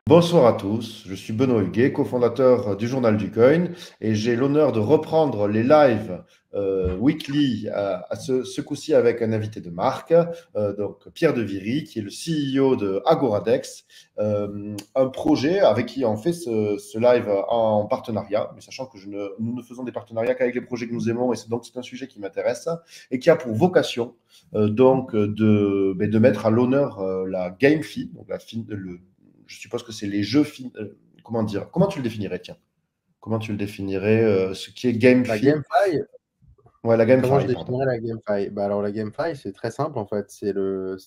Bonsoir à tous, je suis Benoît Huguet, cofondateur du Journal du Coin, et j'ai l'honneur de reprendre les lives weekly ce coup-ci avec un invité de marque, donc Pierre de Viry, qui est le CEO de Agoradex, un projet avec qui on fait ce live en partenariat, mais sachant que nous ne faisons des partenariats qu'avec les projets que nous aimons, et donc c'est un sujet qui m'intéresse, et qui a pour vocation de mettre à l'honneur la GameFi, donc je suppose que c'est les jeux. Comment dire? Comment tu le définirais, tiens? Comment tu le définirais, ce qui est La GameFi? GameFi, Ouais, la comment je GameFi, pardon. définirais la GameFi? Alors la GameFi, c'est très simple en fait. C'est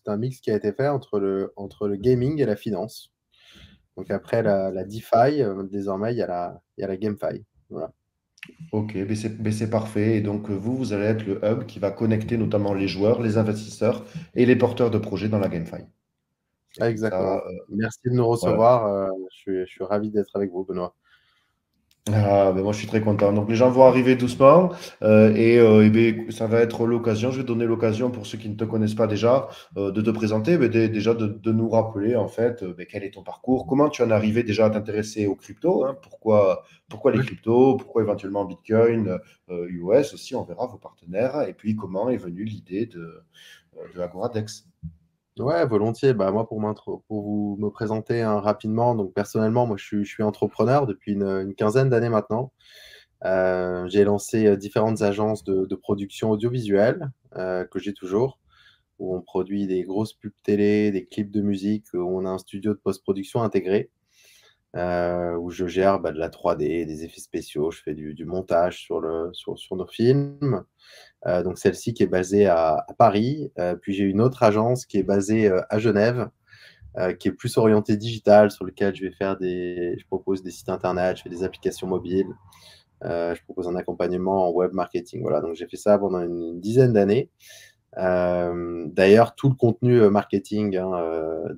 un mix qui a été fait entre le gaming et la finance. Donc après la DeFi, désormais, il y a la GameFi. Voilà. Ok, mais c'est parfait. Et donc, vous allez être le hub qui va connecter notamment les joueurs, les investisseurs et les porteurs de projets dans la GameFi. C'est comme ça. Exactement. Merci de nous Voilà. recevoir. Je suis ravi d'être avec vous, Benoît. Ah, ben moi, je suis très content. Donc, les gens vont arriver doucement ben, ça va être l'occasion. Je vais donner l'occasion pour ceux qui ne te connaissent pas déjà de te présenter, ben, déjà de nous rappeler en fait ben, quel est ton parcours, comment tu en es arrivé déjà à t'intéresser aux cryptos, hein, pourquoi les Ouais. cryptos, pourquoi éventuellement Bitcoin, US aussi, on verra vos partenaires, et puis comment est venue l'idée de Agoradex. Ouais, volontiers. Bah, moi, pour vous me présenter rapidement, donc personnellement, moi, je suis entrepreneur depuis une quinzaine d'années maintenant. J'ai lancé différentes agences de production audiovisuelle que j'ai toujours, où on produit des grosses pubs télé, des clips de musique, où on a un studio de post-production intégré, où je gère de la 3D, des effets spéciaux, je fais du montage sur nos films. Donc celle-ci qui est basée à Paris. Puis j'ai une autre agence qui est basée à Genève, qui est plus orientée digitale, sur lequel je propose des sites internet, je fais des applications mobiles, je propose un accompagnement en web marketing. Voilà, donc j'ai fait ça pendant une dizaine d'années. D'ailleurs, tout le contenu marketing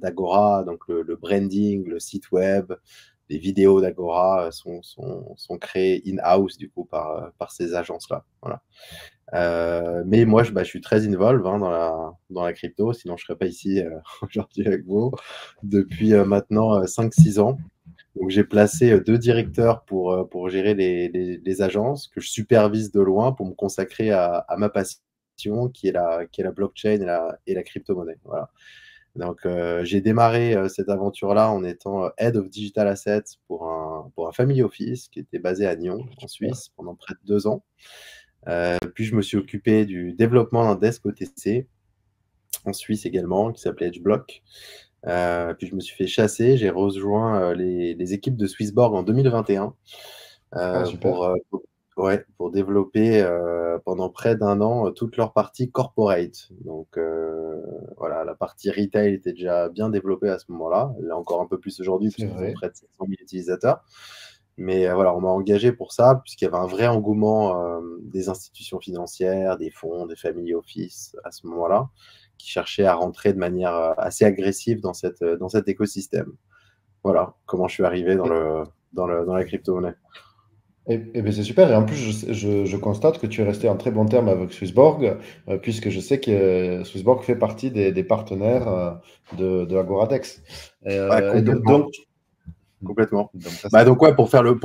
d'Agora, donc le branding, le site web, les vidéos d'Agora sont créés in-house du coup par ces agences-là. Voilà. Mais moi, je suis très involve dans la crypto, sinon je ne serais pas ici aujourd'hui avec vous depuis maintenant 5-6 ans. Donc, j'ai placé deux directeurs pour gérer les agences que je supervise de loin pour me consacrer à ma passion qui est la blockchain et la crypto-monnaie. Voilà. Donc, j'ai démarré cette aventure-là en étant Head of Digital Assets pour un family office qui était basé à Nyon, en Super. Suisse, pendant près de 2 ans. Puis, je me suis occupé du développement d'un desk OTC en Suisse également, qui s'appelait EdgeBlock. Puis je me suis fait chasser, j'ai rejoint les équipes de Swissborg en 2021 Ah, pour, super. ouais, pour développer pendant près d'un an toute leur partie corporate. Donc voilà, la partie retail était déjà bien développée à ce moment-là. Elle est encore un peu plus aujourd'hui C'est puisqu'ils ont vrai. près de 700 000 utilisateurs. Mais voilà, on m'a engagé pour ça puisqu'il y avait un vrai engouement des institutions financières, des fonds, des family office à ce moment-là, qui cherchaient à rentrer de manière assez agressive dans cet écosystème. Voilà comment je suis arrivé dans la crypto-monnaie. Ben, c'est super. Et en plus, je constate que tu es resté en très bon terme avec Swissborg, puisque je sais que Swissborg fait partie des partenaires de Agoradex. Ouais, Et complètement. Complètement. donc ça, Bah, c'est donc ouais, pour faire le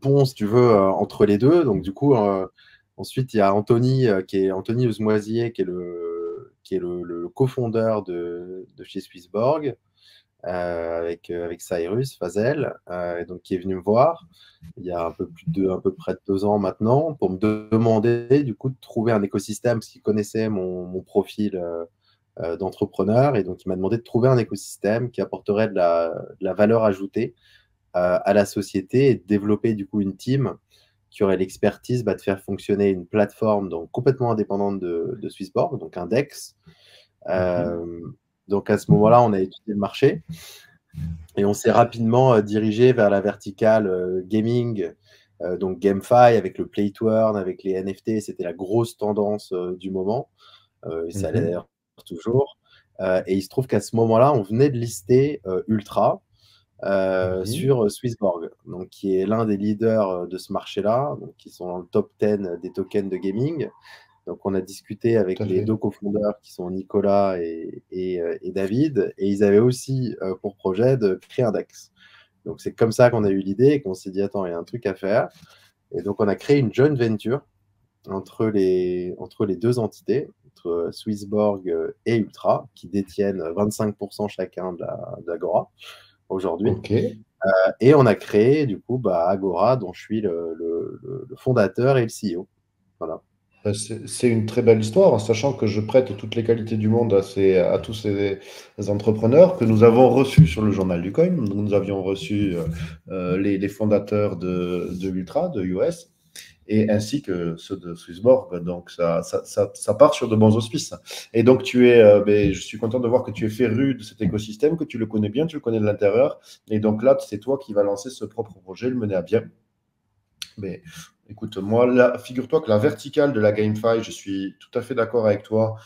pont, si tu veux, entre les deux. Donc du coup, ensuite, il y a Anthony, qui est Anthony Eusmoisier, qui est le cofondeur de chez Swissborg, avec Cyrus Fazel, et donc qui est venu me voir il y a un peu près de 2 ans maintenant, pour me demander du coup de trouver un écosystème, parce qu'il connaissait mon profil d'entrepreneur, et donc il m'a demandé de trouver un écosystème qui apporterait de la valeur ajoutée à la société, et de développer du coup une team qui aurait l'expertise de faire fonctionner une plateforme donc complètement indépendante de Swissborg, donc un DEX. Mhm. Euh, donc à ce moment-là, on a étudié le marché et on s'est rapidement dirigé vers la verticale gaming, donc GameFi avec le Play to Earn, avec les NFT. C'était la grosse tendance du moment, et ça l'est Mhm. d'ailleurs toujours. Et il se trouve qu'à ce moment-là, on venait de lister Ultra Oui. sur Swissborg, donc qui est l'un des leaders de ce marché-là, donc qui sont dans le top 10 des tokens de gaming. Donc, on a discuté avec tout à les fait. deux cofondeurs qui sont Nicolas et David, et ils avaient aussi pour projet de créer un DEX. Donc, c'est comme ça qu'on a eu l'idée et qu'on s'est dit, attends, il y a un truc à faire. Et donc, on a créé une joint venture entre les deux entités, entre Swissborg et Ultra, qui détiennent 25% chacun d'Agora aujourd'hui. Ok. Et on a créé, du coup, Agora, dont je suis le fondateur et le CEO. Voilà. C'est une très belle histoire, en sachant que je prête toutes les qualités du monde à tous ces entrepreneurs que nous avons reçus sur le journal du coin. Nous avions reçu les fondateurs de Ultra, de US, et ainsi que ceux de Swissborg. Donc, ça part sur de bons auspices. Et donc, je suis content de voir que tu es féru de cet écosystème, que tu le connais bien, tu le connais de l'intérieur. Et donc là, c'est toi qui vas lancer ce propre projet, le mener à bien. Mais écoute, moi, là, figure-toi que la verticale de la GameFi, je suis tout à fait d'accord avec toi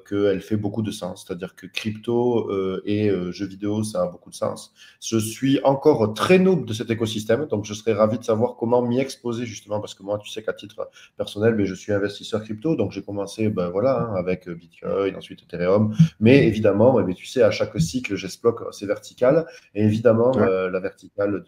qu'elle fait beaucoup de sens. C'est-à-dire que crypto et jeux vidéo, ça a beaucoup de sens. Je suis encore très noob de cet écosystème, donc je serais ravi de savoir comment m'y exposer justement, parce que moi, tu sais qu'à titre personnel, je suis investisseur crypto, donc j'ai commencé voilà, avec Bitcoin, ensuite Ethereum. Mais évidemment, tu sais, à chaque cycle, j'exploite ces verticales. Et évidemment, Ouais. la verticale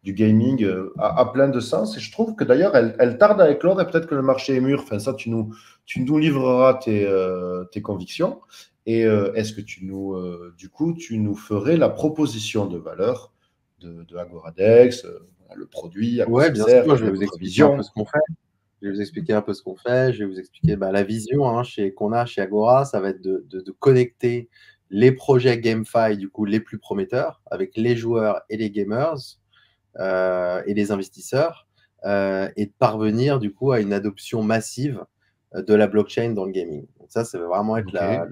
du gaming a plein de sens. Et je trouve que d'ailleurs, elle tarde à éclore et peut-être que le marché est mûr. Enfin, ça, tu nous livreras tes convictions. Et est-ce que du coup, tu nous ferais la proposition de valeur de Agoradex, le produit, à quoi Ouais, ça bien sert, sûr, quelle je vais est vous votre expliquer un peu vision? ce qu'on fait. Je vais vous expliquer un peu ce qu'on fait. Je vais vous expliquer la vision qu'on a chez Agora. Ça va être de connecter les projets GameFi, du coup, les plus prometteurs, avec les joueurs et les gamers et les investisseurs, et de parvenir, du coup, à une adoption massive de la blockchain dans le gaming. Donc ça va vraiment être Ok.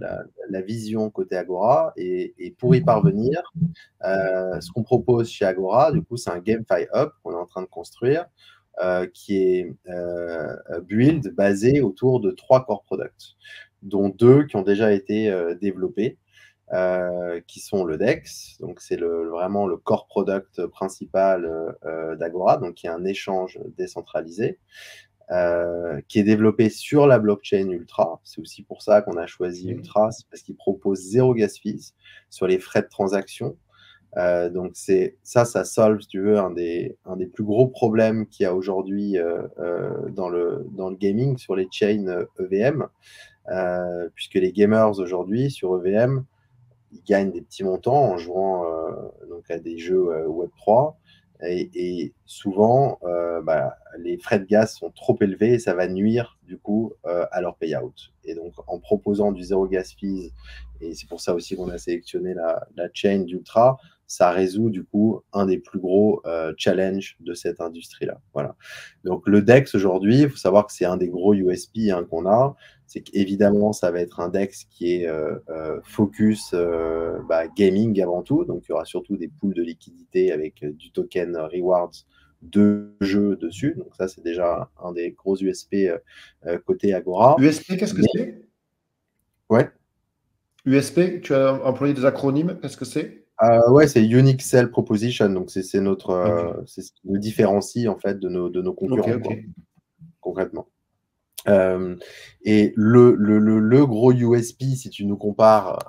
la vision côté Agora. Et pour y parvenir, ce qu'on propose chez Agora, du coup, c'est un GameFi Hub qu'on est en train de construire, qui est build basé autour de 3 core products, dont 2 qui ont déjà été développés, qui sont le DEX, donc c'est vraiment le core product principal d'Agora, donc qui est un échange décentralisé, qui est développé sur la blockchain Ultra. C'est aussi pour ça qu'on a choisi Ok. Ultra, c'est parce qu'il propose zéro gas fees sur les frais de transaction. Donc ça solve, si tu veux, un des plus gros problèmes qu'il y a aujourd'hui dans le gaming sur les chains EVM, puisque les gamers aujourd'hui sur EVM, ils gagnent des petits montants en jouant donc à des jeux Web3. Et souvent, les frais de gaz sont trop élevés et ça va nuire du coup à leur payout. Et donc, en proposant du zéro gas fees, et c'est pour ça aussi qu'on a sélectionné la chain d'Ultra, ça résout du coup un des plus gros challenges de cette industrie-là. Voilà. Donc, le DEX aujourd'hui, il faut savoir que c'est un des gros USP qu'on a. C'est qu'évidemment, ça va être un DEX qui est focus gaming avant tout. Donc, il y aura surtout des pools de liquidité avec du token rewards de jeux dessus. Donc, ça, c'est déjà un des gros USP côté Agora. USP, qu'est-ce que Mais, c'est? ouais, USP, tu as employé des acronymes, qu'est-ce que c'est? ouais, c'est Unique Sell Proposition. Donc, c'est Ok. c'est ce qui nous différencie en fait de nos Ok, concurrents, ok. quoi, concrètement. Et le gros USP, si tu nous compares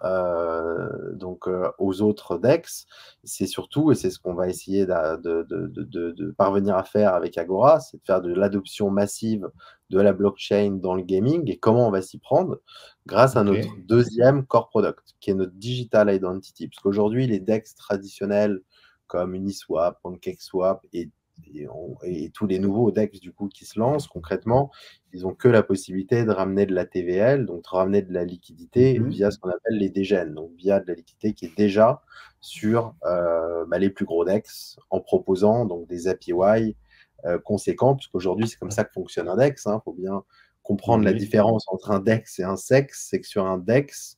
aux autres DEX, c'est surtout, et c'est ce qu'on va essayer de parvenir à faire avec Agora, c'est de faire de l'adoption massive de la blockchain dans le gaming. Et comment on va s'y prendre? Grâce à Ok. notre deuxième core product, qui est notre digital identity. Parce qu'aujourd'hui, les DEX traditionnels comme Uniswap, PancakeSwap et tous les nouveaux DEX du coup qui se lancent concrètement, ils n'ont que la possibilité de ramener de la TVL, donc de ramener de la liquidité Mhm. via ce qu'on appelle les dégènes, donc via de la liquidité qui est déjà sur les plus gros DEX, en proposant donc des APY conséquents, puisqu'aujourd'hui c'est comme ça que fonctionne un DEX. Il faut bien comprendre la Oui. différence entre un DEX et un SEX. C'est que sur un DEX,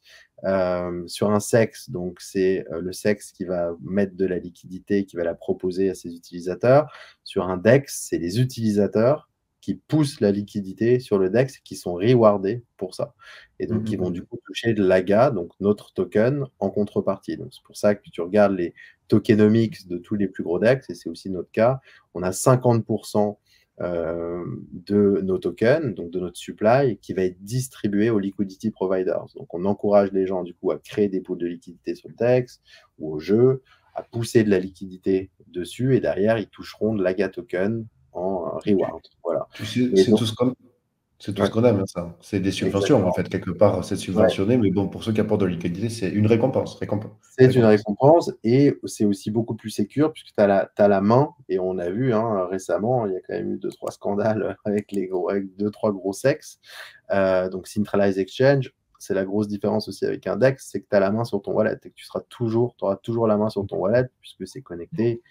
sur un SEX, donc c'est le SEX qui va mettre de la liquidité, qui va la proposer à ses utilisateurs. Sur un DEX, c'est les utilisateurs qui poussent la liquidité sur le DEX et qui sont rewardés pour ça. Et donc, qui vont du Mhm. coup toucher de l'AGA, donc notre token, en contrepartie. Donc, c'est pour ça que tu regardes les tokenomics de tous les plus gros DEX, et c'est aussi notre cas. On a 50% de nos tokens, donc de notre supply, qui va être distribué aux liquidity providers. Donc, on encourage les gens, du coup, à créer des pools de liquidité sur le DEX ou au jeu, à pousser de la liquidité dessus, et derrière, ils toucheront de l'AGA token en reward. Voilà. Tu sais, Et donc, c'est tout ce ouais, qu'on aime, hein, ça. C'est des subventions, en exactement. fait, quelque part, c'est Ouais. subventionné, mais bon, pour ceux qui apportent de la liquidité, c'est une récompense. C'est une Récompense. récompense et c'est aussi beaucoup plus sécure puisque tu as la main, et on a vu récemment, il y a quand même eu 2-3 scandales avec 2-3 gros sexes. Donc, Centralized Exchange, c'est la grosse différence aussi avec un DEX, c'est que tu as la main sur ton wallet et que tu auras toujours la main sur ton wallet puisque c'est connecté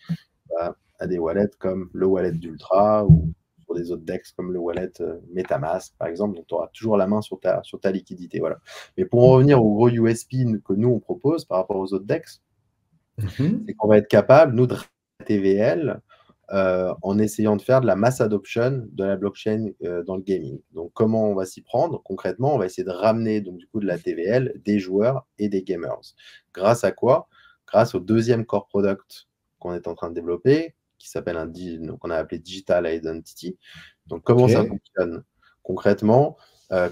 à des wallets comme le wallet d'Ultra ou sur des autres DEX comme le wallet MetaMask, par exemple. Donc, tu auras toujours la main sur ta liquidité. Voilà. Mais pour en revenir au gros USP que nous, on propose par rapport aux autres DEX, c'est qu'on va être capable, nous, de TVL en essayant de faire de la mass adoption de la blockchain dans le gaming. Donc, comment on va s'y prendre? Concrètement, on va essayer de ramener donc, du coup, de la TVL des joueurs et des gamers. Grâce à quoi? Grâce au deuxième core product qu'on est en train de développer, qui s'appelle qu'on a appelé Digital Identity. Donc, comment ça OK. fonctionne? Concrètement,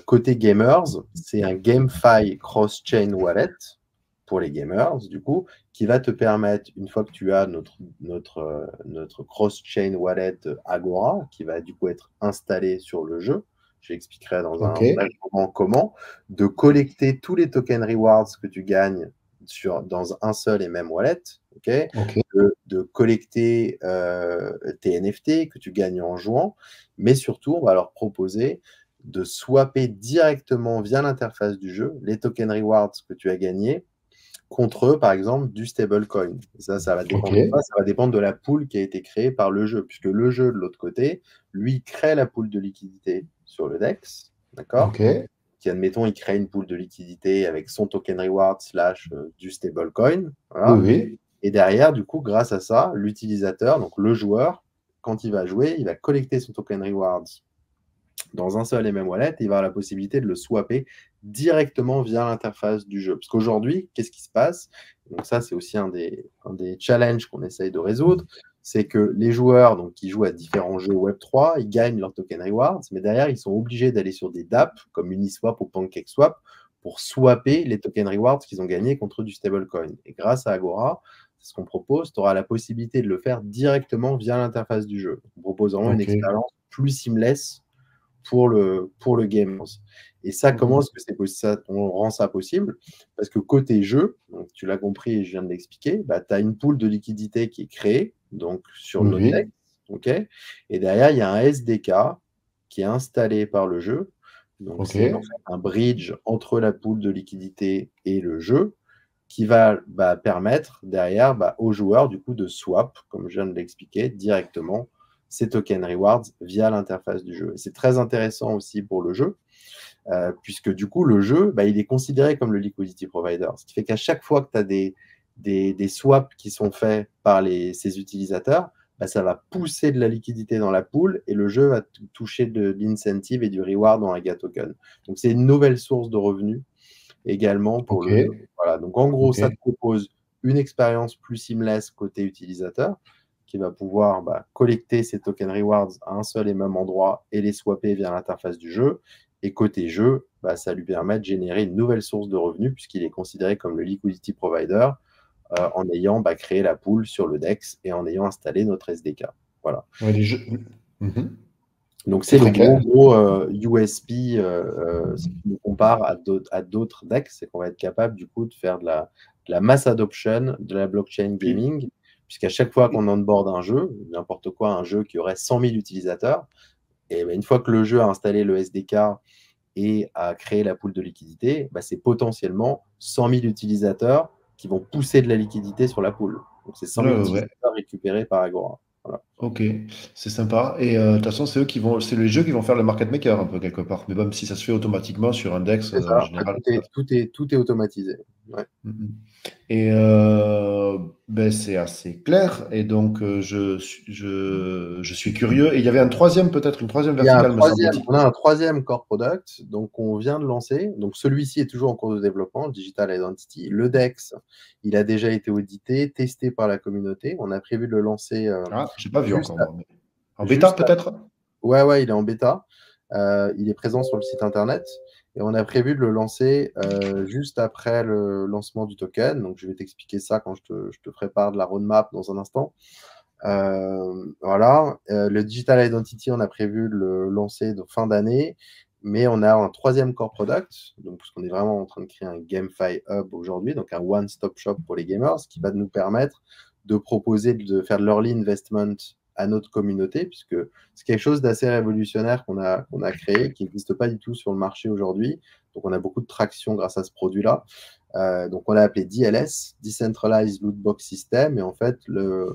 côté gamers, c'est un GameFi cross-chain wallet pour les gamers, du coup, qui va te permettre, une fois que tu as notre cross-chain wallet Agora, qui va du coup être installé sur le jeu, je l'expliquerai dans un OK. bref moment comment, de collecter tous les tokens rewards que tu gagnes dans un seul et même wallet, okay, OK. de collecter tes NFT que tu gagnes en jouant, mais surtout, on va leur proposer de swapper directement via l'interface du jeu les tokens rewards que tu as gagnés contre, par exemple, du stablecoin. Ça va dépendre de OK. quoi? Ça va dépendre de la pool qui a été créée par le jeu, puisque le jeu, de l'autre côté, lui, crée la pool de liquidité sur le DEX, d'accord? OK. Qui, admettons, il crée une pool de liquidité avec son token reward slash du stablecoin, Oui, voilà. oui. Et derrière, du coup, grâce à ça, l'utilisateur, donc le joueur, quand il va jouer, il va collecter son token rewards dans un seul et même wallet, il va avoir la possibilité de le swapper directement via l'interface du jeu. Parce qu'aujourd'hui, qu'est-ce qui se passe? Donc ça, c'est aussi un des challenges qu'on essaye de résoudre, c'est que les joueurs donc, qui jouent à différents jeux Web3, ils gagnent leur token rewards, mais derrière, ils sont obligés d'aller sur des dApps comme Uniswap ou PancakeSwap pour swapper les tokens rewards qu'ils ont gagnés contre du stablecoin. Et grâce à Agora, c'est ce qu'on propose, tu auras la possibilité de le faire directement via l'interface du jeu. On propose vraiment une OK. expérience plus seamless pour le gamers. Et ça, comment OK. est-ce que c'est possible? On rend ça possible parce que côté jeu, donc tu l'as compris et je viens de l'expliquer, bah, tu as une pool de liquidité qui est créée donc sur Oui, notre oui. deck, okay, et derrière, il y a un SDK qui est installé par le jeu. Donc, c'est en OK. fait un bridge entre la pool de liquidité et le jeu qui va permettre derrière aux joueurs du coup de swap, comme je viens de l'expliquer, directement ces tokens rewards via l'interface du jeu. Et c'est très intéressant aussi pour le jeu, puisque du coup, le jeu, il est considéré comme le liquidity provider. Ce qui fait qu'à chaque fois que tu as des swaps qui sont faits par ces utilisateurs, ça va pousser de la liquidité dans la pool et le jeu va toucher de l'incentive et du reward en AGA token. Donc, c'est une nouvelle source de revenus également pour le jeu. OK. Voilà. Donc, en gros, ça OK. te propose une expérience plus seamless côté utilisateur qui va pouvoir collecter ses tokens rewards à un seul et même endroit et les swapper via l'interface du jeu. Et côté jeu, ça lui permet de générer une nouvelle source de revenus puisqu'il est considéré comme le liquidity provider en ayant créé la pool sur le DEX et en ayant installé notre SDK. Voilà. Ouais, les jeux. Donc, C'est c'est le très clair. gros USP si tu nous compares à d'autres DEX, c'est qu'on va être capable du coup de faire de la mass adoption de la blockchain Puis, gaming, puisqu'à chaque fois qu'on onboard un jeu, n'importe quoi, un jeu qui aurait 100 000 utilisateurs, et une fois que le jeu a installé le SDK et a créé la pool de liquidité, c'est potentiellement 100 000 utilisateurs qui vont pousser de la liquidité sur la pool. Donc, c'est 100 ouais, 000 ouais, ouais. utilisateurs récupérés par Agora. Voilà. OK, c'est sympa. Et de toute façon, c'est les jeux qui vont faire le market maker un peu quelque part. Mais même si ça se fait automatiquement sur Index, C'est en ça. général. Tout est automatisé. Ouais. Mhm. Et ben, c'est assez clair. Et donc, je suis curieux. Et il y avait peut-être une troisième verticale, me semble-t-il. On a un troisième core product, donc on vient de lancer. Donc celui-ci est toujours en cours de développement, Digital Identity. Le DEX, il a déjà été audité, testé par la communauté. On a prévu de le lancer Ah, j'ai pas vu juste, encore, moi. Mais en bêta, juste peut-être? Ouais, il est en bêta. Il est présent sur le site internet et on a prévu de le lancer juste après le lancement du token. Donc, je vais t'expliquer ça quand je te ferai part de la roadmap dans un instant. Voilà. Le Digital Identity, on a prévu de le lancer de fin d'année, mais on a un troisième core product, donc, parce qu'on est vraiment en train de créer un GameFi Hub aujourd'hui, donc un one-stop shop pour les gamers, qui va nous permettre de proposer de faire de l'early investment à notre communauté, puisque c'est quelque chose d'assez révolutionnaire qu'on a créé, qui n'existe pas du tout sur le marché aujourd'hui. Donc, on a beaucoup de traction grâce à ce produit-là. Donc, on l'a appelé DLS, Decentralized Loot Box System. Et en fait, le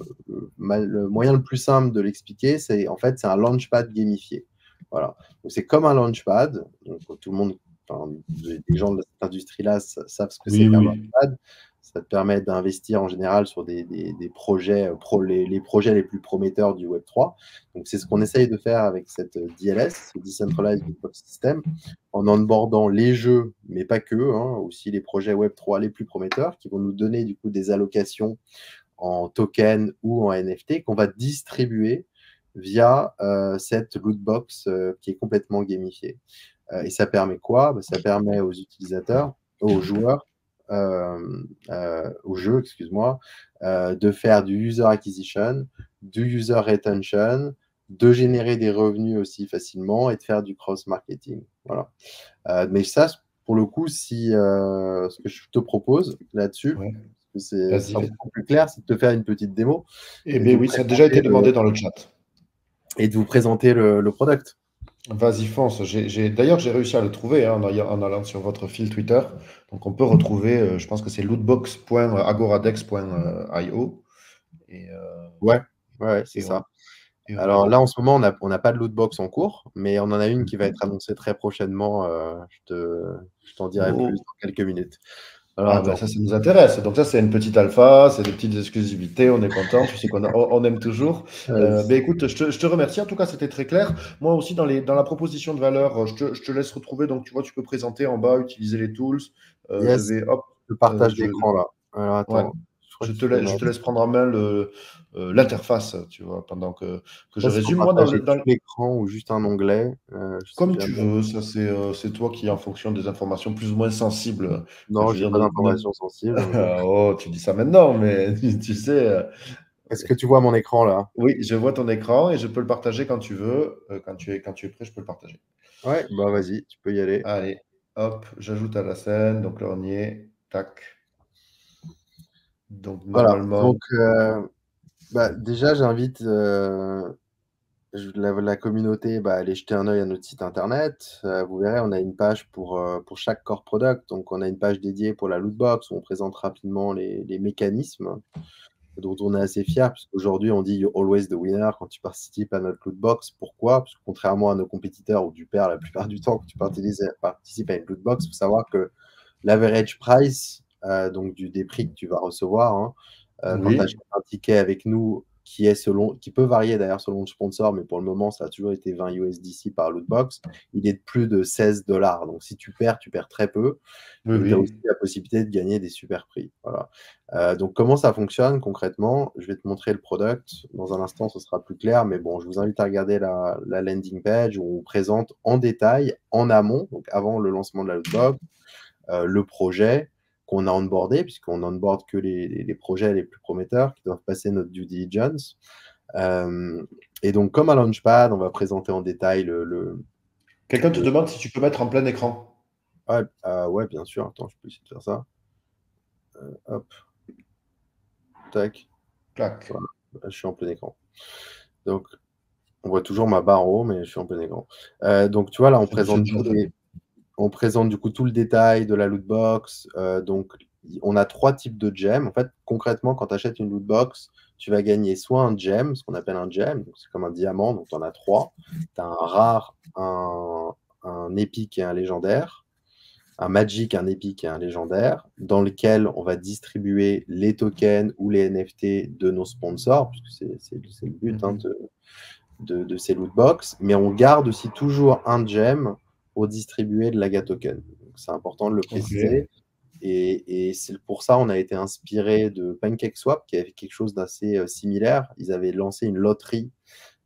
moyen le plus simple de l'expliquer, c'est c'est un launchpad gamifié. Voilà. Donc, c'est comme un launchpad. Donc, tout le monde, enfin, les gens de cette industrie-là savent ce que c'est Oui, qu'un oui. launchpad. Ça te permet d'investir en général sur des projets, les projets les plus prometteurs du Web3. Donc, c'est ce qu'on essaye de faire avec cette DLS, ce Decentralized Loot Box System, en onboardant les jeux, mais pas que, aussi les projets Web3 les plus prometteurs, qui vont nous donner du coup des allocations en token ou en NFT qu'on va distribuer via cette lootbox qui est complètement gamifiée. Et ça permet quoi? Ça permet aux utilisateurs, aux joueurs, au jeu, excuse-moi, de faire du user acquisition, du user retention, de générer des revenus aussi facilement et de faire du cross-marketing. Voilà. Mais ça, pour le coup, ce que je te propose là-dessus, Ouais. parce que ce sera Vas-y. beaucoup plus clair, c'est de te faire une petite démo Eh et de bien vous oui, ça a déjà été présenter demandé dans le chat. le product. Vas-y, fonce. D'ailleurs, j'ai réussi à le trouver hein, en allant sur votre fil Twitter. Donc, on peut retrouver, je pense que c'est lootbox.agoradex.io. Et, Ouais, ouais, c'est et, on, ça. et on Alors a. là, en ce moment, on n'a pas de lootbox en cours, mais on en a une qui va être annoncée très prochainement. Je t'en dirai plus Oh. dans quelques minutes. Alors Ah ben attends. ça nous intéresse. Donc ça, c'est une petite alpha, c'est des petites exclusivités, on est content, tu sais on aime toujours. Ben écoute, je te remercie. En tout cas, c'était très clair. Moi aussi, dans la proposition de valeur, je te laisse retrouver. Donc tu vois, tu peux présenter en bas, utiliser les tools. Je Yes, vais, hop, le partage je, d'écran là. Alors ouais, attends, je crois qu'il faut je te mettre. laisse prendre en main l'interface, tu vois, pendant que je Ça, c'est faut résume. Moi, partager tout l'écran ou juste un onglet. Je sais comme tu jamais. veux, ça c'est toi qui, en fonction des informations plus ou moins sensibles, Non, je veux j'ai dire, pas d'informations sensibles. Donc, Oh, tu dis ça maintenant, mais tu sais, est-ce que tu vois mon écran là? oui, je vois ton écran et je peux le partager quand tu veux. Quand tu es prêt, je peux le partager. Ouais, bah vas-y, tu peux y aller. Allez, hop, j'ajoute à la scène. Donc là, on y est. Tac. Donc Voilà. normalement, Donc, déjà, j'invite la communauté à aller jeter un œil à notre site internet. Vous verrez, on a une page pour chaque core product. Donc, on a une page dédiée pour la lootbox où on présente rapidement les mécanismes dont on est assez fier, puisqu'aujourd'hui, on dit you're always the winner quand tu participes à notre lootbox. Pourquoi? Parce que contrairement à nos compétiteurs où tu perds la plupart du temps quand tu participes à une lootbox, il faut savoir que l'average price, donc des prix que tu vas recevoir, quand tu oui, achètes un ticket avec nous, qui peut varier d'ailleurs selon le sponsor, mais pour le moment, ça a toujours été 20 USDC par lootbox, il est de plus de 16 dollars. Donc si tu perds très peu oui, et tu as aussi oui. la possibilité de gagner des super prix. Voilà. Donc comment ça fonctionne concrètement? Je vais te montrer le product. Dans un instant, ce sera plus clair, mais bon, je vous invite à regarder la landing page où on présente en détail, en amont, donc avant le lancement de la lootbox, le projet qu'on a onboardé, puisqu'on onboard que les projets les plus prometteurs qui doivent passer notre due diligence. Et donc, comme un Launchpad, on va présenter en détail Quelqu'un te le... demande si tu peux mettre en plein écran. Ouais, bien sûr. Attends, je peux essayer de faire ça. Hop, tac. Clac. Voilà. Je suis en plein écran. Donc, on voit toujours ma barre en haut, mais je suis en plein écran. Donc, tu vois, là, C'est déjà très bien. on présente du coup tout le détail de la loot box. Donc, on a 3 types de gems. En fait, concrètement, quand tu achètes une loot box, tu vas gagner soit un gem, ce qu'on appelle un gem, donc c'est comme un diamant, donc tu en as 3. Tu as un rare, un épique et un légendaire, un magic, un épique et un légendaire, dans lequel on va distribuer les tokens ou les NFT de nos sponsors, puisque c'est le but Mhm. de ces loot box, mais on garde aussi toujours un gem pour distribuer de l'AGA token. C'est important de le Ok. préciser. Et c'est pour ça on a été inspiré de PancakeSwap, qui avait quelque chose d'assez similaire. Ils avaient lancé une loterie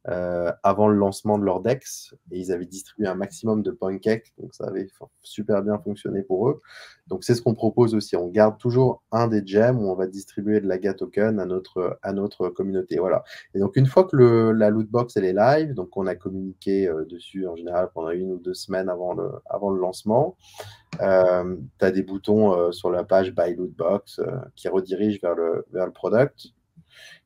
avant le lancement de leur DEX, et ils avaient distribué un maximum de pancakes, donc ça avait super bien fonctionné pour eux. Donc c'est ce qu'on propose aussi, on garde toujours un des gems où on va distribuer de l'AGA token à notre communauté. Voilà. Et donc une fois que la lootbox elle est live, donc on a communiqué dessus en général pendant 1 ou 2 semaines avant le lancement, tu as des boutons sur la page Buy Lootbox qui redirigent vers le product,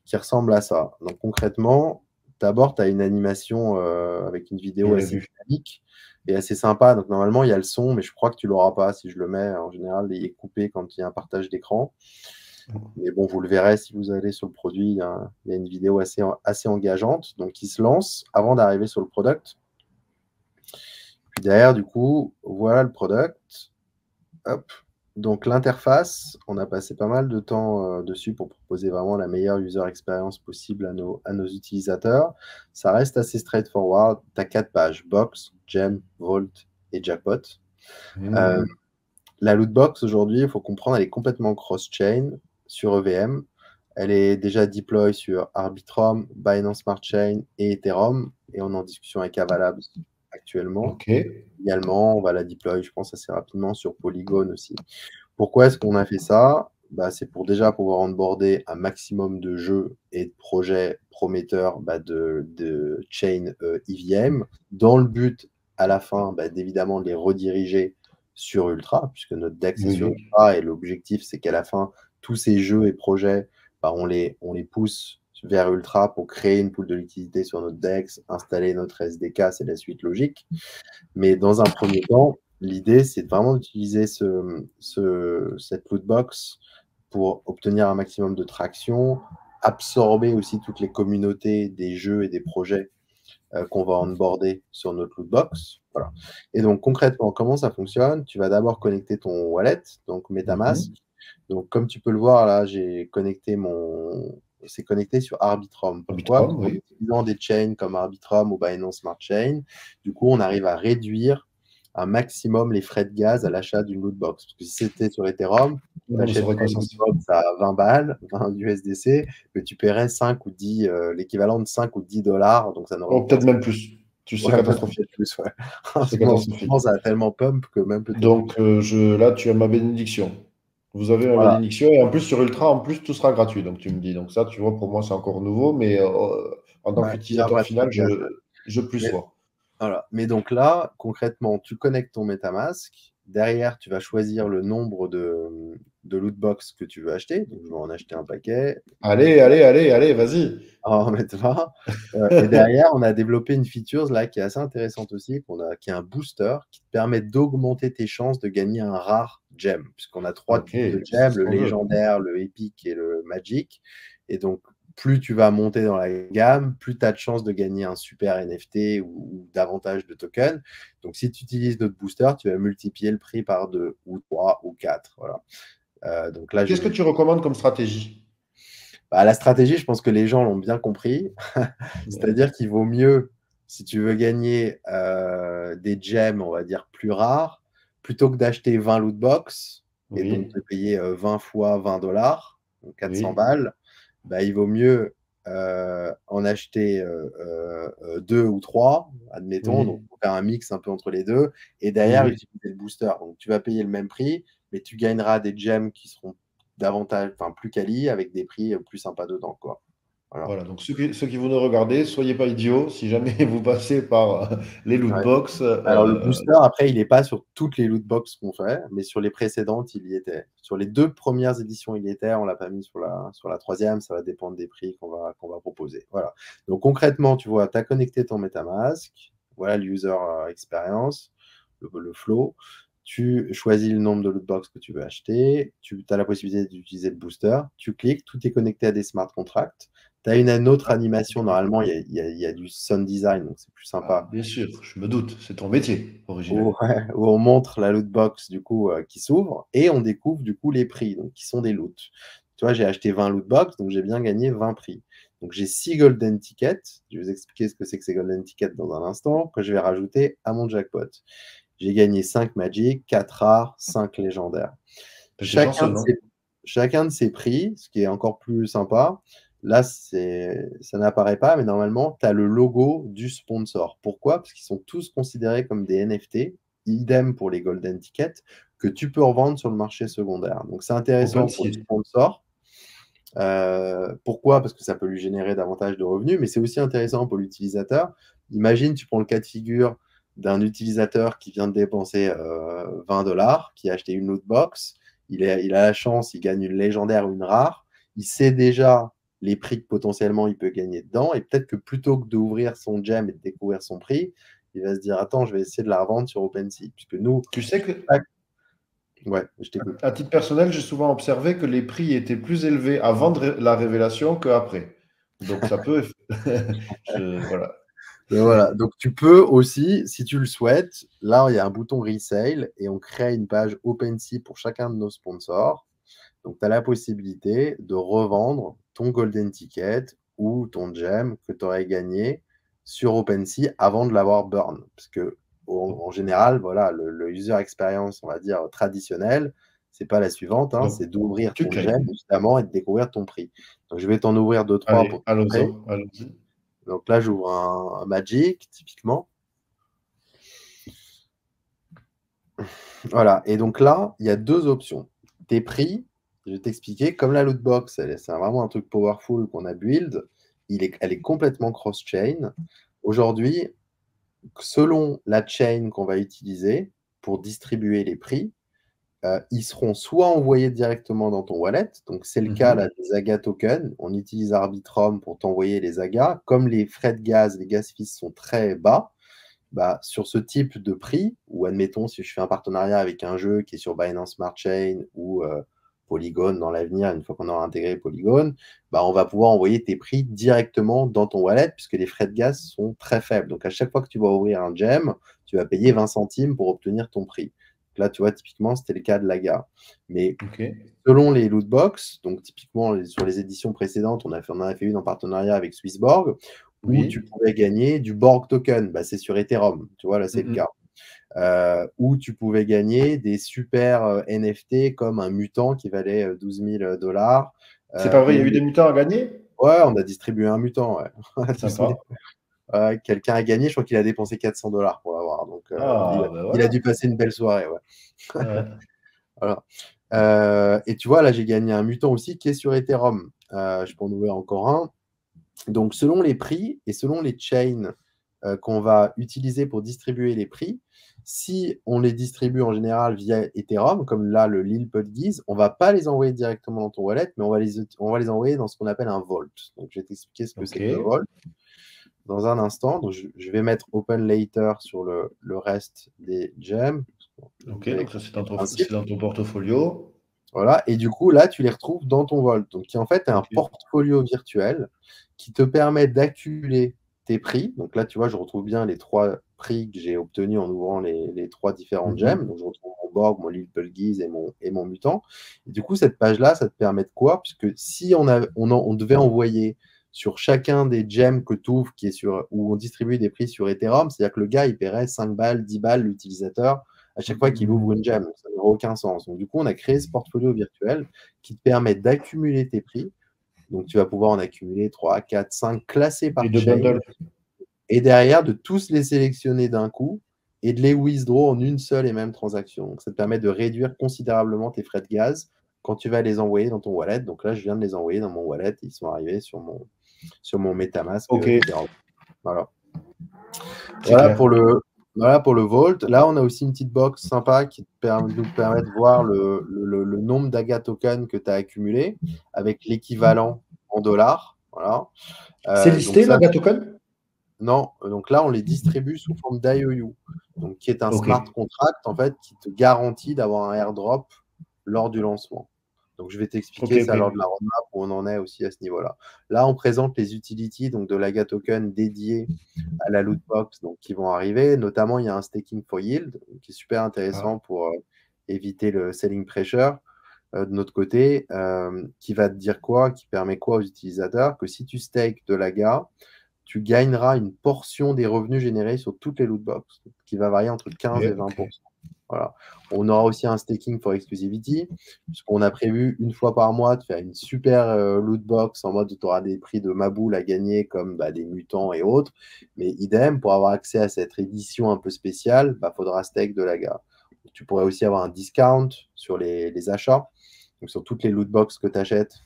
qui ressemble à ça. Donc concrètement, d'abord, tu as une animation avec une vidéo assez dynamique et assez sympa. Donc normalement, il y a le son, mais je crois que tu ne l'auras pas si je le mets. En général, il est coupé quand il y a un partage d'écran. Mais bon, vous le verrez si vous allez sur le produit, il y a une vidéo assez engageante, donc qui se lance avant d'arriver sur le product. Puis derrière, du coup, voilà le product. Hop. Donc l'interface, on a passé pas mal de temps dessus pour proposer vraiment la meilleure user experience possible à nos utilisateurs. Ça reste assez straightforward. Tu as 4 pages, Box, Gem, Vault et Jackpot. La lootbox aujourd'hui, il faut comprendre, elle est complètement cross-chain sur EVM. Elle est déjà deploy sur Arbitrum, Binance Smart Chain et Ethereum. Et on est en discussion avec Avalabs actuellement. Également, on va la deploy, je pense, assez rapidement sur Polygon aussi. Pourquoi est-ce qu'on a fait ça? C'est pour déjà pouvoir onboarder un maximum de jeux et de projets prometteurs de chain EVM, dans le but, à la fin, d'évidemment, de les rediriger sur Ultra, puisque notre DEX est sur Ultra, et l'objectif, c'est qu'à la fin, tous ces jeux et projets, on les pousse vers Ultra pour créer une pool de liquidité sur notre DEX, installer notre SDK, c'est la suite logique. Mais dans un premier temps, l'idée, c'est vraiment d'utiliser cette lootbox pour obtenir un maximum de traction, absorber aussi toutes les communautés des jeux et des projets qu'on va onboarder sur notre lootbox. Voilà. Et donc, concrètement, comment ça fonctionne? Tu vas d'abord connecter ton wallet, donc MetaMask. Donc, comme tu peux le voir, là, j'ai connecté c'est connecté sur Arbitrum. Pourquoi? En utilisant des chains comme Arbitrum ou Binance Smart Chain, du coup, on arrive à réduire un maximum les frais de gaz à l'achat d'une lootbox. Parce que si c'était sur Ethereum, tu achètes une lootbox à 20 balles, 20 USDC, mais tu paierais 5 ou 10, l'équivalent de 5 ou 10 dollars. Donc ça n'aurait peut-être même plus. C'est catastrophique. Plus, ouais. C'est catastrophique. Ça a tellement pump que même peut-être. Donc là, tu as ma bénédiction. Vous avez ma bénédiction. Et en plus, sur Ultra, en plus, tout sera gratuit. Donc tu me dis. Donc ça, tu vois, pour moi, c'est encore nouveau. Mais en tant qu'utilisateur final, je plus vois. Voilà. Mais donc là, concrètement, tu connectes ton MetaMask. Derrière, tu vas choisir le nombre de lootbox que tu veux acheter. Donc, je vais en acheter un paquet. Allez, vas-y. En mettre 20. Et derrière, on a développé une feature là qui est assez intéressante aussi, qui est un booster qui te permet d'augmenter tes chances de gagner un rare gem. Puisqu'on a 3 types de gems, le légendaire, le épique et le magic. Et donc, plus tu vas monter dans la gamme, plus tu as de chances de gagner un super NFT ou davantage de tokens. Donc, si tu utilises notre booster, tu vas multiplier le prix par 2 ou 3 ou 4. Voilà. Donc là, qu'est-ce que tu recommandes comme stratégie? La stratégie, je pense que les gens l'ont bien compris. C'est-à-dire qu'il vaut mieux, si tu veux gagner des gems, on va dire, plus rares, plutôt que d'acheter 20 lootbox et donc de payer 20 fois 20 dollars, donc 400 balles, il vaut mieux en acheter 2 ou 3, admettons, donc faire un mix un peu entre les deux, et derrière utiliser le booster. Donc tu vas payer le même prix, mais tu gagneras des gems qui seront davantage, plus quali, avec des prix plus sympas dedans, quoi. Voilà, donc ceux qui vous nous regardez, soyez pas idiots si jamais vous passez par les lootbox. Alors le booster, après, il n'est pas sur toutes les lootbox qu'on fait, mais sur les précédentes, il y était. Sur les 2 premières éditions, il y était. On ne l'a pas mis sur la troisième. Ça va dépendre des prix qu'on va proposer. Voilà. Donc concrètement, tu vois, tu as connecté ton MetaMask. Voilà l'user experience, le flow. Tu choisis le nombre de lootbox que tu veux acheter. Tu as la possibilité d'utiliser le booster. Tu cliques, tout est connecté à des smart contracts. Tu as une autre animation, normalement, il y a du sound design, donc c'est plus sympa. Bien sûr, je me doute, c'est ton métier original. Où on montre la lootbox du coup qui s'ouvre et on découvre du coup les prix, donc qui sont des loots. Tu vois, j'ai acheté 20 lootbox, donc j'ai bien gagné 20 prix. Donc j'ai 6 golden tickets. Je vais vous expliquer ce que c'est que ces golden tickets dans un instant, que je vais rajouter à mon jackpot. J'ai gagné 5 magic, 4 rares, 5 légendaires. Chacun de ces prix, ce qui est encore plus sympa, Là, ça n'apparaît pas, mais normalement, tu as le logo du sponsor. Pourquoi? Parce qu'ils sont tous considérés comme des NFT, idem pour les golden tickets, que tu peux revendre sur le marché secondaire. Donc, c'est intéressant pour le OpenSea. sponsor. Pourquoi? Parce que ça peut lui générer davantage de revenus, mais c'est aussi intéressant pour l'utilisateur. Imagine, tu prends le cas de figure d'un utilisateur qui vient de dépenser 20 $, qui a acheté une loot box, il a la chance, il gagne une légendaire ou une rare, il sait déjà les prix que potentiellement il peut gagner dedans, et peut-être que plutôt que d'ouvrir son gem et de découvrir son prix, il va se dire, attends, je vais essayer de la revendre sur OpenSea, puisque nous, Tu sais que, ouais, je t'écoute. à titre personnel, j'ai souvent observé que les prix étaient plus élevés avant la révélation qu'après. Donc ça peut. Voilà. Et voilà, donc tu peux aussi, si tu le souhaites, là il y a un bouton resale et on crée une page OpenSea pour chacun de nos sponsors. Donc tu as la possibilité de revendre ton golden ticket ou ton gem que tu aurais gagné sur OpenSea avant de l'avoir burn. Parce que en général, voilà, le user experience, on va dire, traditionnel, c'est pas la suivante, hein, Donc, c'est d'ouvrir tu ton crées. gem évidemment et de découvrir ton prix. Donc je vais t'en ouvrir deux, trois Allez, pour te montrer. allons-y. Allons-y. Donc là, j'ouvre un Magic, typiquement. Voilà, et donc là, il y a deux options. Tes prix, je vais t'expliquer, comme la lootbox, c'est vraiment un truc powerful qu'on a build, elle est complètement cross-chain. Aujourd'hui, selon la chain qu'on va utiliser pour distribuer les prix, ils seront soit envoyés directement dans ton wallet, donc c'est le cas là, des AGA tokens, on utilise Arbitrum pour t'envoyer les AGA, comme les frais de gaz, les gaz fees sont très bas, bah, sur ce type de prix, ou admettons, si je fais un partenariat avec un jeu qui est sur Binance Smart Chain ou Polygon dans l'avenir, une fois qu'on aura intégré Polygon, bah, on va pouvoir envoyer tes prix directement dans ton wallet puisque les frais de gaz sont très faibles. Donc, à chaque fois que tu vas ouvrir un gem, tu vas payer 20 centimes pour obtenir ton prix. Donc là, tu vois, typiquement, c'était le cas de l'AGA. Mais selon les lootbox, donc typiquement sur les éditions précédentes, on en a fait une en partenariat avec Swissborg, où tu pouvais gagner du Borg token, bah, c'est sur Ethereum, tu vois, là c'est le cas. Où tu pouvais gagner des super NFT comme un mutant qui valait 12 000 $. C'est pas vrai, il y a eu des mutants à gagner? Ouais, on a distribué un mutant, ouais. Sympa. Quelqu'un a gagné, je crois qu'il a dépensé 400 $ pour l'avoir. Donc, Ah, ben il voilà. a dû passer une belle soirée, ouais. Ouais. Voilà. Et tu vois, là, j'ai gagné un mutant aussi qui est sur Ethereum. Je peux en ouvrir encore un. Donc, selon les prix et selon les chains qu'on va utiliser pour distribuer les prix, si on les distribue en général via Ethereum, comme là, le Lil Podgiz, on ne va pas les envoyer directement dans ton wallet, mais on va les envoyer dans ce qu'on appelle un vault. Donc, je vais t'expliquer ce que c'est que le vault dans un instant. Donc, je vais mettre Open Later sur le reste des gems. Ok, donc ça, c'est dans ton portfolio. Voilà, et du coup, là, tu les retrouves dans ton Vault. Donc, qui en fait est un portfolio virtuel qui te permet d'accumuler tes prix. Donc là, tu vois, je retrouve bien les 3 prix que j'ai obtenus en ouvrant les 3 différentes gemmes. Donc, je retrouve mon Borg, mon Lil Pulgiz et mon Mutant. Et du coup, cette page-là, ça te permet de quoi? Puisque si on devait envoyer sur chacun des gems que tu ouvres, où on distribue des prix sur Ethereum, c'est-à-dire que le gars, il paierait 5 balles, 10 balles l'utilisateur à chaque fois qu'il ouvre une gem. Ça n'aurait aucun sens. Donc, du coup, on a créé ce portfolio virtuel qui te permet d'accumuler tes prix. Donc, tu vas pouvoir en accumuler 3, 4, 5 classés par chain. Et derrière, de tous les sélectionner d'un coup et de les withdraw en une seule et même transaction. Donc, ça te permet de réduire considérablement tes frais de gaz quand tu vas les envoyer dans ton wallet. Donc là, je viens de les envoyer dans mon wallet et ils sont arrivés sur mon MetaMask. Voilà. Voilà pour le Vault. Là, on a aussi une petite box sympa qui nous permet de voir le nombre d'AGA tokens que tu as accumulé avec l'équivalent en dollars. Voilà. C'est listé, l'AGA token? Non, donc là, on les distribue sous forme d'IOU, donc qui est un smart contract en fait qui te garantit d'avoir un airdrop lors du lancement. Donc, je vais t'expliquer ça lors de la roadmap où on en est aussi à ce niveau-là. Là, on présente les utilities donc, de l'AGA token dédiés à la lootbox qui vont arriver. Notamment, il y a un staking for yield qui est super intéressant pour éviter le selling pressure de notre côté, qui va te dire quoi, qui permet quoi aux utilisateurs? Que si tu stakes de l'AGA, tu gagneras une portion des revenus générés sur toutes les lootbox, qui va varier entre 15 et 20%. Voilà. On aura aussi un staking for exclusivity, puisqu'on a prévu une fois par mois de faire une super loot box en mode où tu auras des prix de Maboule à gagner comme des mutants et autres. Mais idem, pour avoir accès à cette édition un peu spéciale, faudra stake de la gare. Tu pourrais aussi avoir un discount sur les achats. Donc sur toutes les loot box que tu achètes,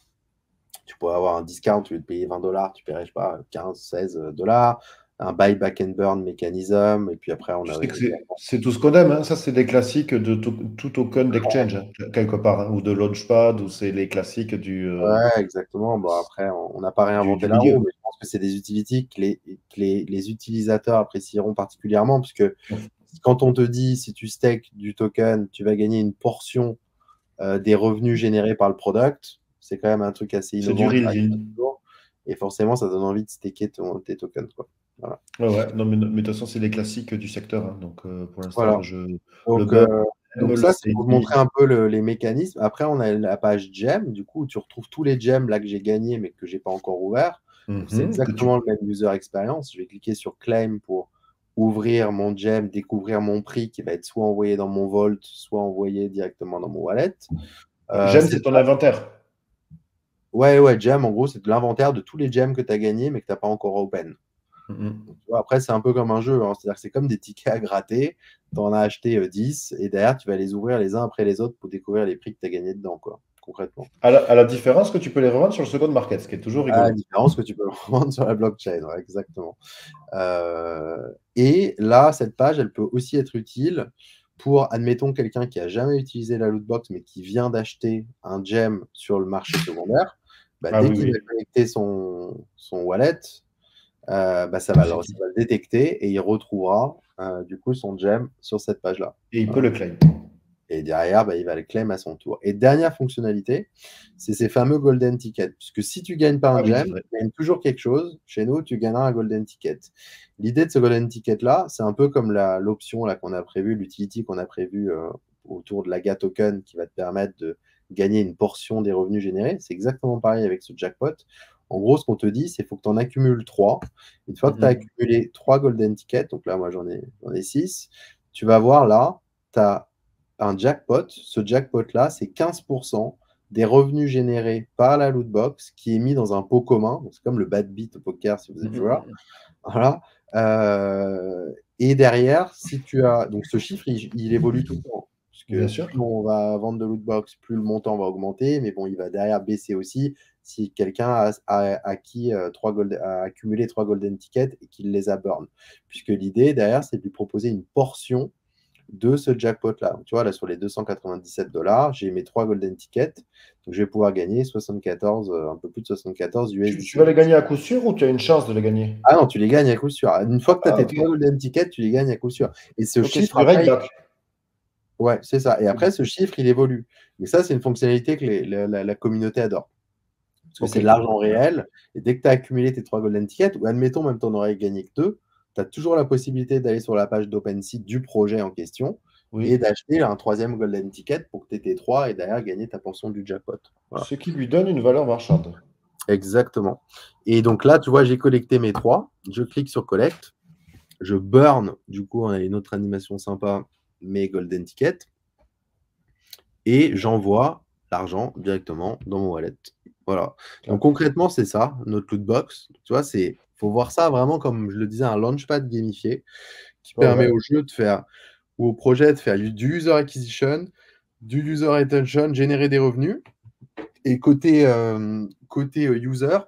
tu pourrais avoir un discount, au lieu de payer 20 $, tu paierais, je sais pas, 15, 16 $. Un buy back and burn mécanisme, et puis après, on Tu a sais que c'est tout ce qu'on aime, hein. Ça, c'est des classiques de tout token d'exchange, hein, quelque part, hein, ou de Launchpad, ou c'est les classiques Ouais, exactement. Bon, après, on n'a pas réinventé du la roue, milieu. mais je pense que c'est des utilities que les utilisateurs apprécieront particulièrement, puisque quand on te dit, si tu stakes du token, tu vas gagner une portion des revenus générés par le product, c'est quand même un truc assez C'est du innovant qui real arrive deal. pas toujours. Et forcément, ça donne envie de staker tes tokens, quoi. Voilà. Ouais, ouais. Non, mais de toute façon, c'est les classiques du secteur, hein. Donc, pour l'instant, Voilà. le Donc, buzz, ça, le c'est pour te montrer staking. un peu les mécanismes. Après, on a la page gem, du coup, où tu retrouves tous les gems là que j'ai gagnés, mais que j'ai pas encore ouverts. Donc, c'est Mhm, que tu... exactement le même user experience. Je vais cliquer sur Claim pour ouvrir mon gem, découvrir mon prix qui va être soit envoyé dans mon vault, soit envoyé directement dans mon wallet. J'aime, c'est Cette ton inventaire. Ouais, ouais, gem, en gros, c'est de l'inventaire de tous les gems que tu as gagnés, mais que tu n'as pas encore open. Mhm. Donc, tu vois, après, c'est un peu comme un jeu, hein. C'est-à-dire que c'est comme des tickets à gratter. Tu en as acheté 10 et derrière, tu vas les ouvrir les uns après les autres pour découvrir les prix que tu as gagnés dedans, quoi, concrètement. À la différence que tu peux les revendre sur le second market, ce qui est toujours À la rigolo. différence que tu peux le revendre sur la blockchain, ouais, exactement. Et là, cette page, elle peut aussi être utile pour, admettons, quelqu'un qui n'a jamais utilisé la lootbox, mais qui vient d'acheter un gem sur le marché secondaire. Ah Dès oui, qu'il va oui. connecter son wallet, ça va le détecter et il retrouvera du coup son gem sur cette page-là. Et il peut Voilà. le claim. Et derrière, il va le claim à son tour. Et dernière fonctionnalité, c'est ces fameux golden tickets. Puisque si tu ne gagnes pas Ah un oui, c'est gem, vrai. tu gagnes toujours quelque chose. Chez nous, tu gagneras un golden ticket. L'idée de ce golden ticket-là, c'est un peu comme l'option qu'on a prévue, l'utility qu'on a prévue autour de l'AGA token qui va te permettre de gagner une portion des revenus générés. C'est exactement pareil avec ce jackpot. En gros, ce qu'on te dit, c'est qu'il faut que tu en accumules 3. Une fois que tu as Mhm. accumulé 3 golden tickets, donc là, moi, j'en ai 6, tu vas voir là, tu as un jackpot. Ce jackpot-là, c'est 15% des revenus générés par la loot box qui est mis dans un pot commun. C'est comme le bad beat au poker si vous êtes joueur. Mhm. Voilà. Et derrière, si tu as. Donc ce chiffre, il évolue tout le temps. Bien Puisque sûr. plus on va vendre de loot box, plus le montant va augmenter. Mais bon, il va derrière baisser aussi si quelqu'un a accumulé 3 golden tickets et qu'il les a burn. Puisque l'idée derrière, c'est de lui proposer une portion de ce jackpot-là. Tu vois, là, sur les 297 $, j'ai mes 3 golden tickets. Donc, je vais pouvoir gagner 74, un peu plus de 74 Tu vas USDT. les gagner à coup sûr ou tu as une chance de les gagner? Ah non, tu les gagnes à coup sûr. Une fois que tu as Ah, tes ok. 3 golden tickets, tu les gagnes à coup sûr. Et ce Ok, c'est chiffre, du right après, back. ouais, c'est ça. Et après, ce chiffre, il évolue. Mais ça, c'est une fonctionnalité que la communauté adore. Parce que Ok. c'est de l'argent réel. Et dès que tu as accumulé tes 3 golden tickets, ou admettons même tu n'en aurais gagné que 2, tu as toujours la possibilité d'aller sur la page d'OpenSea du projet en question et Oui. d'acheter un troisième golden ticket pour que tu aies tes 3 et derrière gagner ta portion du jackpot. Voilà. Ce qui lui donne une valeur marchande. Exactement. Et donc là, tu vois, j'ai collecté mes 3. Je clique sur Collect. Je burn, du coup, on a une autre animation sympa, mes golden tickets. Et j'envoie l'argent directement dans mon wallet. Voilà. Donc concrètement, c'est ça, notre loot box. Tu vois, faut voir ça vraiment comme je le disais, un launchpad gamifié qui Ouais, permet ouais. au jeu de faire, ou au projet de faire du user acquisition, du user retention, générer des revenus. Et côté user,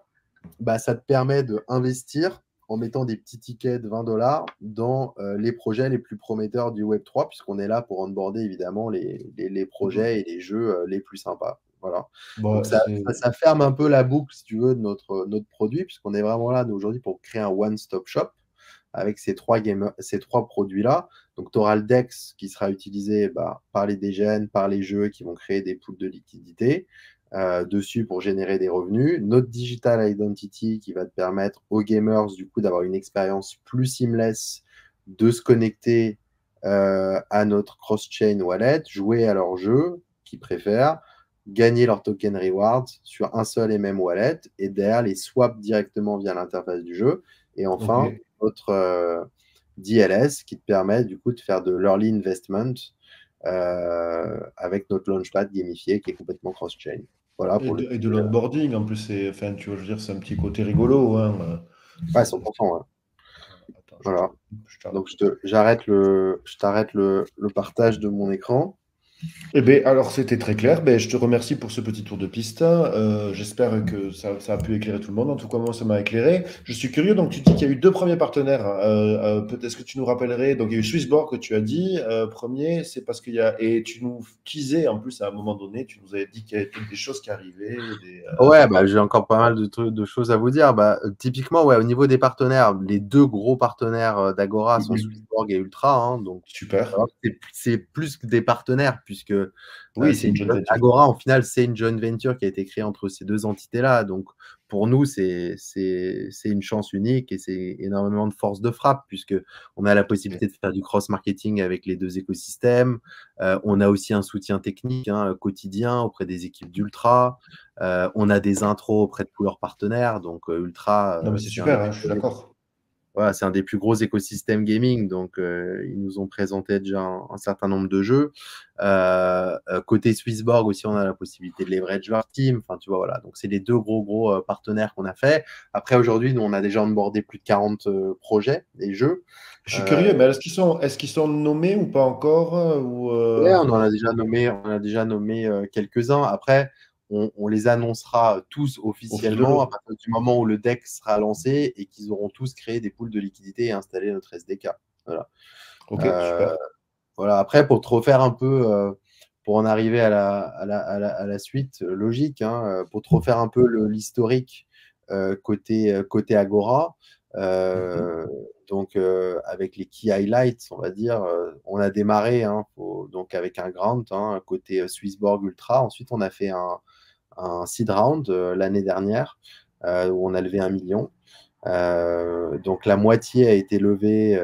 ça te permet d'investir en mettant des petits tickets de 20 $ dans les projets les plus prometteurs du Web3, puisqu'on est là pour onboarder évidemment les projets et les jeux les plus sympas. Voilà. Donc Bon, ça ferme un peu la boucle, si tu veux, de notre produit, puisqu'on est vraiment là aujourd'hui pour créer un one-stop shop avec ces trois produits-là. Donc, tu auras le DEX qui sera utilisé par les DGN, par les jeux qui vont créer des pools de liquidité dessus pour générer des revenus. Notre Digital Identity qui va te permettre aux gamers, du coup, d'avoir une expérience plus seamless, de se connecter à notre cross-chain wallet, jouer à leur jeu qu'ils préfèrent, gagner leur token rewards sur un seul et même wallet et derrière les swap directement via l'interface du jeu. Et enfin, ok. notre DLS qui te permet du coup de faire de l'early investment avec notre Launchpad gamifié qui est complètement cross-chain. Voilà Et pour le de l'onboarding, en plus, enfin, tu vois, je veux dire, c'est un petit côté rigolo. Hein. ouais, 100%. Ouais. Attends, Voilà. je t'arrête Donc, tout de suite. je t'arrête le partage de mon écran. Eh bien, alors c'était très clair. Ben, je te remercie pour ce petit tour de piste. J'espère que ça a pu éclairer tout le monde. En tout cas, moi, ça m'a éclairé. Je suis curieux. Donc, tu dis qu'il y a eu deux premiers partenaires. Peut-être que tu nous rappellerais. Donc, il y a eu Swissborg que tu as dit. Premier, c'est parce qu'il y a. Et tu nous teasais en plus à un moment donné. Tu nous avais dit qu'il y avait peut-être des choses qui arrivaient. Ouais, bah, j'ai encore pas mal de choses à vous dire. Bah, typiquement, ouais, au niveau des partenaires, les deux gros partenaires d'Agora sont Oui. Swissborg et Ultra. Hein, donc, Super. c'est plus que des partenaires, puisque Oui, c'est une jeune venture. Agora, en final, c'est une joint venture qui a été créée entre ces deux entités-là. Donc, pour nous, c'est une chance unique et c'est énormément de force de frappe, puisque on a la possibilité de faire du cross-marketing avec les deux écosystèmes. On a aussi un soutien technique quotidien auprès des équipes d'Ultra. On a des intros auprès de tous leurs partenaires. Donc, Ultra, Non, mais c'est super, hein, je suis d'accord. voilà, c'est un des plus gros écosystèmes gaming, donc ils nous ont présenté déjà un certain nombre de jeux. Côté Swissborg aussi, on a la possibilité de leverage leur team. Enfin, tu vois, voilà. Donc, c'est les deux gros partenaires qu'on a fait. Après, aujourd'hui, nous, on a déjà onboardé plus de 40 projets et jeux. Je suis curieux, mais est-ce qu'ils sont nommés ou pas encore Ouais, on en a déjà nommé quelques-uns. Après, on les annoncera tous au fil de officiellement à l'eau? partir du moment où le deck sera lancé et qu'ils auront tous créé des pools de liquidité et installé notre SDK. Voilà. Ok, Euh, super. voilà. Après, pour te refaire un peu, pour en arriver à la suite logique, hein, pour te refaire un peu l'historique côté Agora. Mhm. Euh, donc, avec les key highlights, on va dire, on a démarré donc avec un grant côté Swissborg Ultra. Ensuite, on a fait un seed round l'année dernière où on a levé 1 million. Donc la moitié a été levée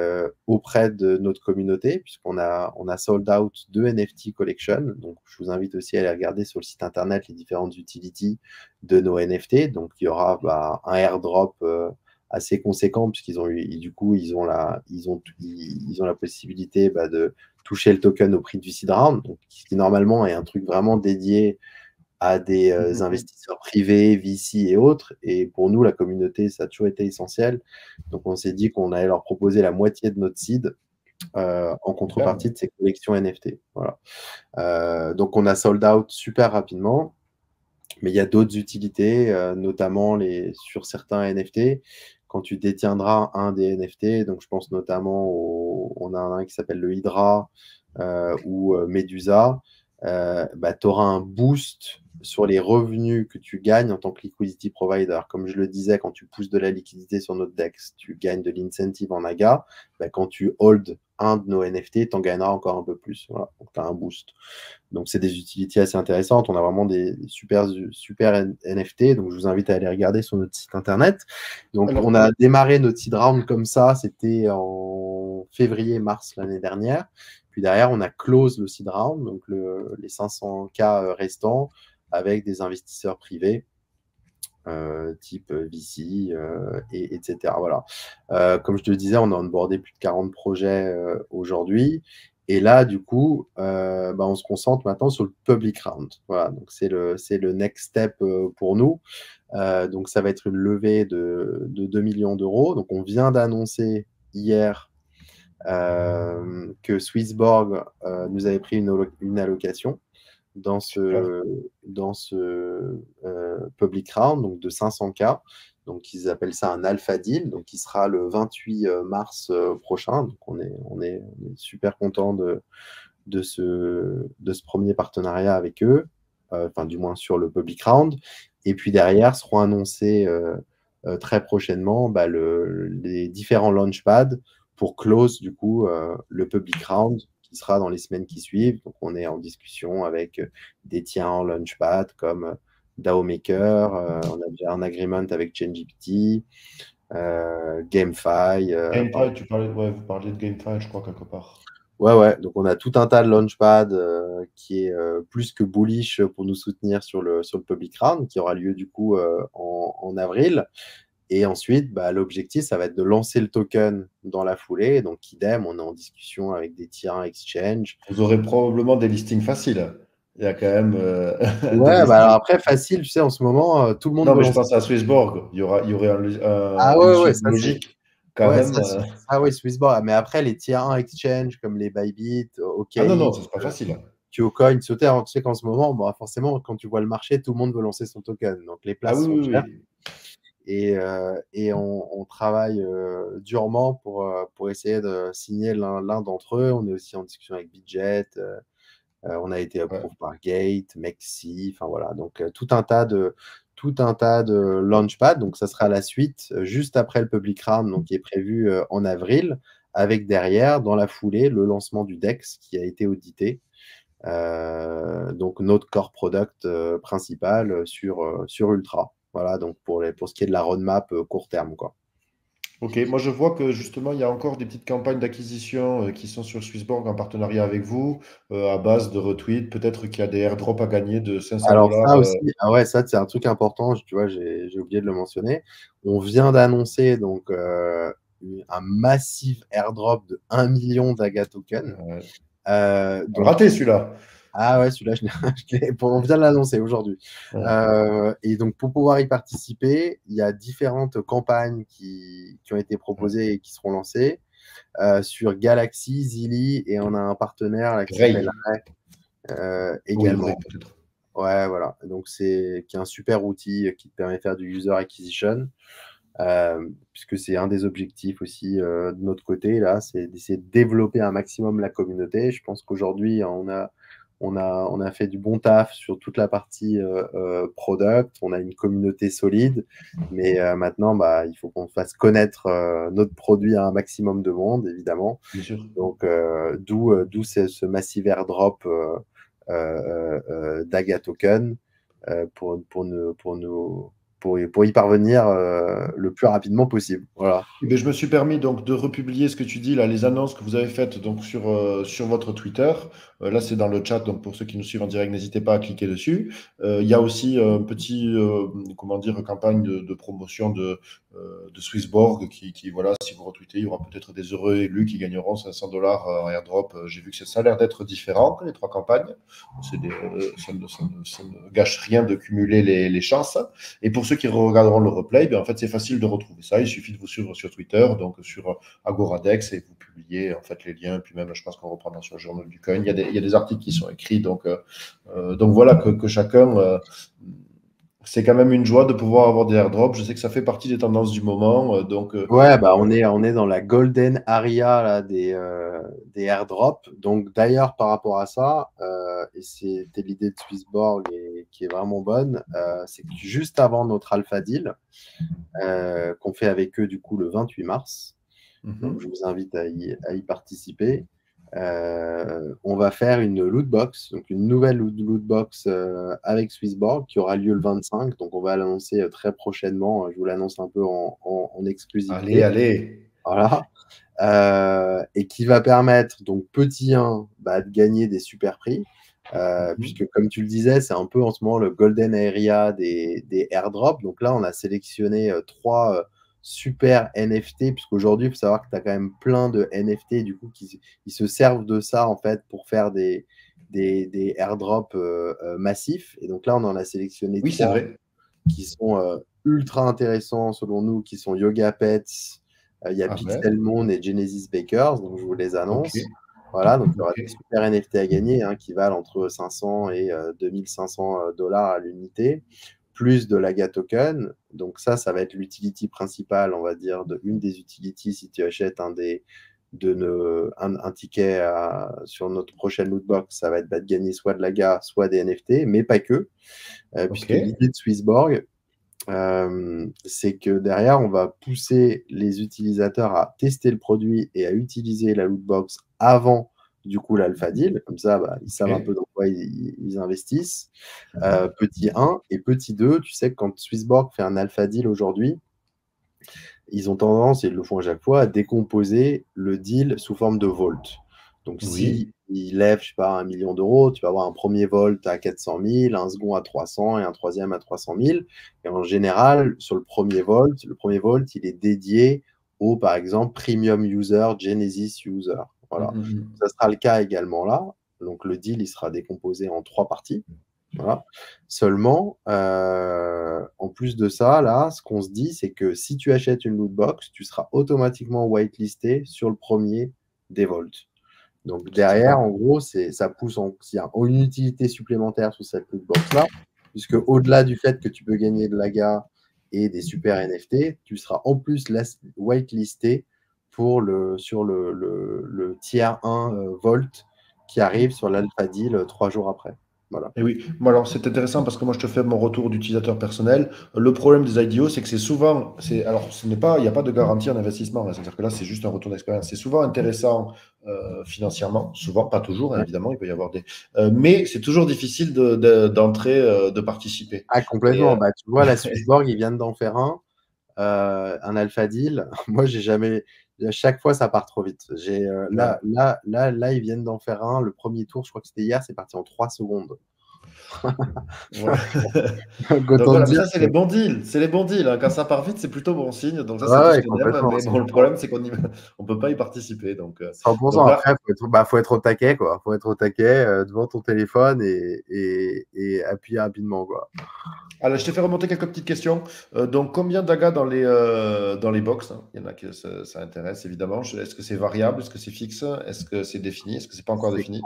auprès de notre communauté, puisqu'on a sold out 2 NFT collection. Donc je vous invite aussi à aller regarder sur le site internet les différentes utilities de nos NFT. Donc il y aura un airdrop assez conséquent, puisqu'ils ont eu, du coup, ils ont la possibilité de toucher le token au prix du seed round, donc, qui normalement est un truc vraiment dédié à des Mhm. investisseurs privés, VC et autres. Et pour nous, la communauté, ça a toujours été essentiel. Donc, on s'est dit qu'on allait leur proposer la moitié de notre seed en Superbe. contrepartie de ces collections NFT. Voilà. Donc, on a sold out super rapidement. Mais il y a d'autres utilités, notamment sur certains NFT. Quand tu détiendras un des NFT, donc je pense notamment on a un qui s'appelle le Hydra ou Medusa, tu auras un boost sur les revenus que tu gagnes en tant que liquidity provider. Comme je le disais, quand tu pousses de la liquidité sur notre DEX, tu gagnes de l'incentive en AGA. Quand tu hold un de nos NFT, tu en gagneras encore un peu plus. Voilà. Donc, tu as un boost. Donc, c'est des utilités assez intéressantes. On a vraiment des super NFT. Donc, je vous invite à aller regarder sur notre site internet. Donc, Alors, on a démarré notre seed round comme ça. C'était en février-mars l'année dernière. Puis derrière, on a close le seed round, donc les 500K restants, avec des investisseurs privés. Type VC, etc. Voilà. Comme je te disais, on a onboardé plus de 40 projets aujourd'hui. Et là, du coup, on se concentre maintenant sur le public round. Voilà, donc c'est le next step pour nous. Donc ça va être une levée de 2 millions d'euros. Donc on vient d'annoncer hier que Swissborg nous avait pris une allocation dans super. ce public round, donc de 500K. Donc, ils appellent ça un alpha deal, donc qui sera le 28 mars prochain. Donc, on est super content de ce premier partenariat avec eux, enfin, du moins sur le public round. Et puis derrière, seront annoncés très prochainement les différents launchpads pour close, du coup, le public round qui sera dans les semaines qui suivent. Donc, on est en discussion avec des tiers en launchpad comme DAO Maker, on a déjà un agreement avec ChainGPT, GameFi. GameFi, ouais, vous parliez de GameFi, je crois, quelque part. Ouais. Donc, on a tout un tas de launchpad qui est plus que bullish pour nous soutenir sur le public round qui aura lieu du coup en avril. Et ensuite, bah, l'objectif, ça va être de lancer le token dans la foulée. Donc, idem, on est en discussion avec des tier 1 exchange. Vous aurez probablement des listings faciles. Il y a quand même des Ouais, bah alors listings. après, facile, tu sais, en ce moment, tout le monde Non, veut mais je lancer. pense à Swissborg. Il y aurait Ah une ouais, ouais, suite ça c'est. logique quand Ouais, même. ça oui, Swissborg. Mais après, les tier 1 exchange comme les Bybit, Ah non, non, OKX, ça c'est pas facile. Qcoin, Sauter, tu sais qu'en ce moment, bah, forcément, quand tu vois le marché, tout le monde veut lancer son token. Donc les Ah places oui, sont oui, chères. oui. Et on travaille durement pour essayer de signer l'un d'entre eux. On est aussi en discussion avec Bitget. On a été Ouais. approuvé par Gate, Mexi, enfin voilà. Donc tout un tas de launchpad. Donc ça sera la suite juste après le public round, donc qui est prévu en avril, avec derrière, dans la foulée, le lancement du DEX qui a été audité. Donc notre core product principal sur Ultra. Voilà, donc pour ce qui est de la roadmap court terme, quoi. Ok, moi je vois que justement il y a encore des petites campagnes d'acquisition qui sont sur Swissborg en partenariat avec vous, à base de retweets. Peut-être qu'il y a des airdrops à gagner de 500 Alors dollars. ça aussi, ah ouais, ça c'est un truc important, tu vois, j'ai oublié de le mentionner. On vient d'annoncer donc un massif airdrop de 1 million d'AGA tokens. Donc Raté celui-là. ah ouais, celui-là, on vient de l'annoncer aujourd'hui. Ouais. Et donc, pour pouvoir y participer, il y a différentes campagnes qui ont été Ouais. proposées et qui seront lancées sur Galaxy, Zilli, et on a un partenaire là, qui s'appelle Ray. Ray Oui, également. Ray peut-être. Ouais, voilà. Donc, qui est un super outil qui te permet de faire du user acquisition, puisque c'est un des objectifs aussi de notre côté, là, c'est d'essayer de développer un maximum la communauté. Je pense qu'aujourd'hui, on a fait du bon taf sur toute la partie product. On a une communauté solide, mais maintenant, bah, il faut qu'on fasse connaître notre produit à un maximum de monde, évidemment. Bien sûr. Donc, d'où ce massive airdrop d'AGA token pour y parvenir le plus rapidement possible. Voilà. Eh bien, je me suis permis donc de republier ce que tu dis là, les annonces que vous avez faites donc sur votre Twitter. Là, c'est dans le chat, donc pour ceux qui nous suivent en direct, n'hésitez pas à cliquer dessus. Il y a aussi un petit, comment dire, campagne de promotion de Swissborg voilà, si vous retweetez, il y aura peut-être des heureux élus qui gagneront 500 dollars en airdrop. J'ai vu que ça a l'air d'être différent que les trois campagnes. Ça ne gâche rien de cumuler les chances. Et pour ceux qui regarderont le replay, en fait, c'est facile de retrouver ça. Il suffit de vous suivre sur Twitter, donc sur Agoradex, et vous publiez en fait les liens. Puis même, je pense qu'on reprendra sur le journal du coin. Il y a des articles qui sont écrits, donc voilà que chacun. C'est quand même une joie de pouvoir avoir des airdrops. Je sais que ça fait partie des tendances du moment. Ouais, bah on est dans la golden area là, des airdrops. Donc d'ailleurs, par rapport à ça, et c'était l'idée de Swissborg qui est vraiment bonne, c'est que juste avant notre alpha deal, qu'on fait avec eux du coup le 28 mars, donc je vous invite à y participer. On va faire une loot box, donc une nouvelle loot box avec Swissborg qui aura lieu le 25. Donc on va l'annoncer très prochainement. Je vous l'annonce un peu en allez, exclusivité. allez. Voilà. Et qui va permettre, donc petit 1, bah, de gagner des super prix. Puisque comme tu le disais, c'est un peu en ce moment le golden area des airdrops. Donc là, on a sélectionné 3 super NFT, puisqu'aujourd'hui, il faut savoir que tu as quand même plein de NFT du coup qui se servent de ça en fait pour faire des airdrops massifs. Et donc là, on en a sélectionné Oui, c'est 3 vrai. qui sont ultra intéressants selon nous, qui sont Yoga Pets, il y a Ah ouais, Pixelmon et Genesis Bakers, donc je vous les ok, annonce. Voilà, donc il y aura des ok, super NFT à gagner qui valent entre 500 et 2500 dollars à l'unité, plus de l'AGA token. Donc ça va être l'utility principale, on va dire, une des utilities si tu achètes un ticket sur notre prochaine lootbox, ça va être de gagner soit de l'AGA, soit des NFT, mais pas que, ok, puisque l'idée de Swissborg, c'est que derrière, on va pousser les utilisateurs à tester le produit et à utiliser la lootbox avant du coup l'alpha deal. Comme ça, bah, ils savent un peu ok. dans quoi ils investissent. Petit 1 et petit 2, tu sais que quand Swissborg fait un alpha deal aujourd'hui, ils ont tendance, et ils le font à chaque fois, à décomposer le deal sous forme de vault. Donc, si Oui, il lève, je sais pas, 1 million d'euros, tu vas avoir un premier volt à 400 000, un second à 300 et un troisième à 300 000. Et en général, sur le premier volt, il est dédié au, par exemple, Premium User, Genesis User. Voilà. Ça sera le cas également là. Donc, le deal, il sera décomposé en 3 parties. Voilà. Seulement, en plus de ça, là, ce qu'on se dit, c'est que si tu achètes une loot box, tu seras automatiquement whitelisté sur le premier des volts. Donc derrière, en gros, ça pousse s'il y a une utilité supplémentaire sur cette loot box-là, puisque au-delà du fait que tu peux gagner de l'AGA et des super NFT, tu seras en plus whitelisté sur le tier 1 Volt qui arrive sur l'Alpha Deal 3 jours après. Voilà. Et oui, moi alors c'est intéressant parce que moi je te fais mon retour d'utilisateur personnel. Le problème des IDO, c'est que c'est souvent, alors ce n'est pas, il n'y a pas de garantie en investissement, hein. C'est-à-dire que là c'est juste un retour d'expérience. C'est souvent intéressant financièrement, souvent, pas toujours, hein, Ouais. évidemment, il peut y avoir mais c'est toujours difficile d'entrer, de participer. Ah, Et, complètement. Bah, tu vois, la Swissborg, ils viennent d'en faire un Alpha Deal. Moi, j'ai jamais. À chaque fois, ça part trop vite. Là, ils viennent d'en faire un. Le premier tour, je crois que c'était hier, c'est parti en 3 secondes. ouais. Donc Autant te voilà, mais dire ça c'est que. les bons deals, c'est les bons deals, hein. Quand ça part vite, c'est plutôt bon signe. Donc ça c'est Ouais, tout ce ouais, qu'on aime, complètement, mais bon, le 100%. problème c'est qu'on on peut pas y participer. Donc 100%. là, Après, faut être au taquet, quoi. Faut être au taquet devant ton téléphone et appuyer rapidement, quoi. alors, je t'ai fait remonter quelques petites questions. Donc, combien d'agas dans les box, hein? Il y en a qui ça intéresse, évidemment. Est-ce que c'est variable? Est-ce que c'est fixe? Est-ce que c'est défini? Est-ce que c'est pas encore défini?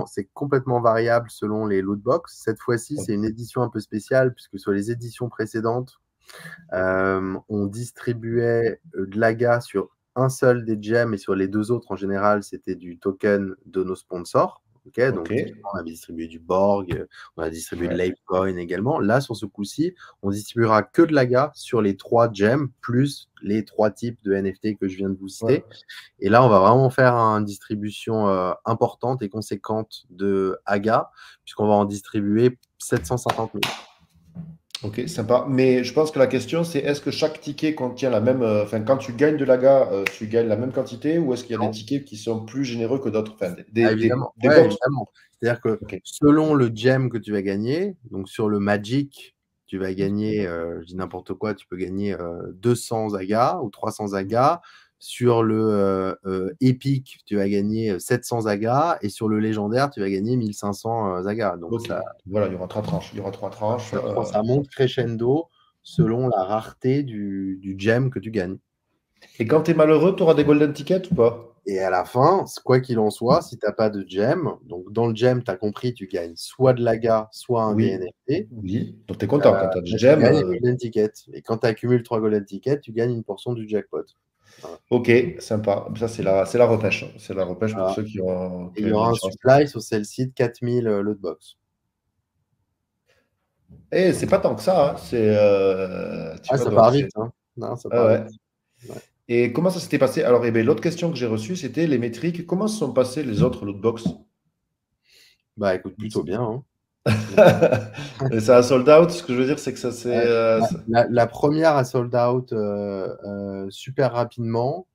C'est complètement variable selon les lootbox. Cette fois-ci, c'est une édition un peu spéciale puisque sur les éditions précédentes, on distribuait de l'AGA sur un seul des gems et sur les 2 autres, en général, c'était du token de nos sponsors. Okay, Ok. donc, on avait distribué du Borg, on a distribué de Ouais. Litecoin également. Là, sur ce coup-ci, on distribuera que de l'AGA sur les 3 gems, plus les 3 types de NFT que je viens de vous Ouais. citer. Et là, on va vraiment faire une distribution importante et conséquente de AGA, puisqu'on va en distribuer 750 000. Ok, sympa. Mais je pense que la question, c'est est-ce que chaque ticket contient la même. Enfin, quand tu gagnes de l'AGA, tu gagnes la même quantité ou est-ce qu'il y a des Non. tickets qui sont plus généreux que d'autres? Enfin, Ah, évidemment, des ouais, box. évidemment. C'est-à-dire que Ok. selon le gem que tu vas gagner, donc sur le Magic, tu vas gagner, je dis n'importe quoi, tu peux gagner 200 agas ou 300 agas. Sur le Epic, tu vas gagner 700 agas. Et sur le légendaire, tu vas gagner 1500 agas. Donc Ok. Voilà, il y aura 3 tranches. Il y aura 3 tranches. ça monte crescendo selon la rareté du gem que tu gagnes. Et quand tu es malheureux, tu auras des golden tickets ou pas? Et à la fin, quoi qu'il en soit, si tu n'as pas de gem, donc dans le gem, tu as compris, tu gagnes soit de l'AGA, soit un Oui. DNFT, Oui. Donc, tu es content quand tu as des bah, tu gemmes. gagnes un golden ticket. Et quand tu accumules 3 golden tickets, tu gagnes une portion du jackpot. Voilà. Ok, sympa. Ça, c'est la repêche. C'est la repêche pour Voilà. ceux Et qui il y ont aura une un chance. supply sur celle-ci de 4000 lootbox. Et c'est pas tant que ça, hein. Tu Ah, vois, ça donc part c'est. vite, hein. Non, ça Ah part ouais. vite. Ouais. Et comment ça s'était passé? Alors, eh ben, l'autre question que j'ai reçue, c'était les métriques. Comment se sont passées les autres lootbox? Bah écoute, plutôt bien, hein. Et ça a sold out. Ce que je veux dire, c'est que ça c'est. La première a sold out super rapidement.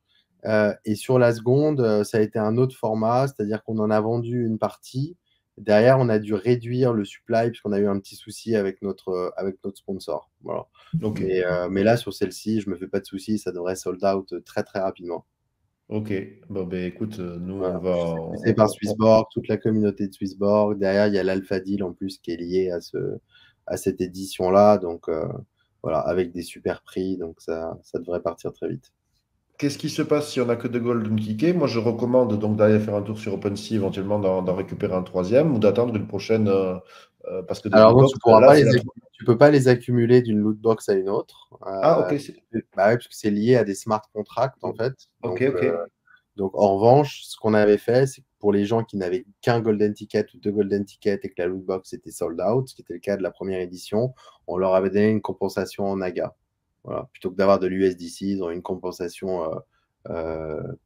Et sur la seconde, ça a été un autre format, c'est-à-dire qu'on en a vendu une partie. Derrière, on a dû réduire le supply puisqu'on a eu un petit souci avec notre sponsor. Voilà. Ok. Mais là, sur celle-ci, je me fais pas de soucis, ça devrait sold out très très rapidement. Ok. Bon, ben écoute, nous, on Voilà. va. C'est poussé par Swissborg, toute la communauté de Swissborg. Derrière, il y a l'Alpha Deal en plus qui est lié à cette édition-là. Donc voilà, avec des super prix. Donc ça devrait partir très vite. Qu'est-ce qui se passe si on n'a que de golden tickets? Moi, je recommande donc d'aller faire un tour sur OpenSea, éventuellement d'en récupérer un troisième ou d'attendre une prochaine. Parce que des Alors loot non, box, là, c'est la. tu peux pas les accumuler d'une loot box à une autre. Ah, ok. Bah ouais, parce que c'est lié à des smart contracts en fait. Ok, ok. Donc en revanche, ce qu'on avait fait, c'est que pour les gens qui n'avaient qu'un golden ticket ou 2 golden tickets et que la loot box était sold out, ce qui était le cas de la première édition, on leur avait donné une compensation en AGA. Voilà. Plutôt que d'avoir de l'USDC, ils ont une compensation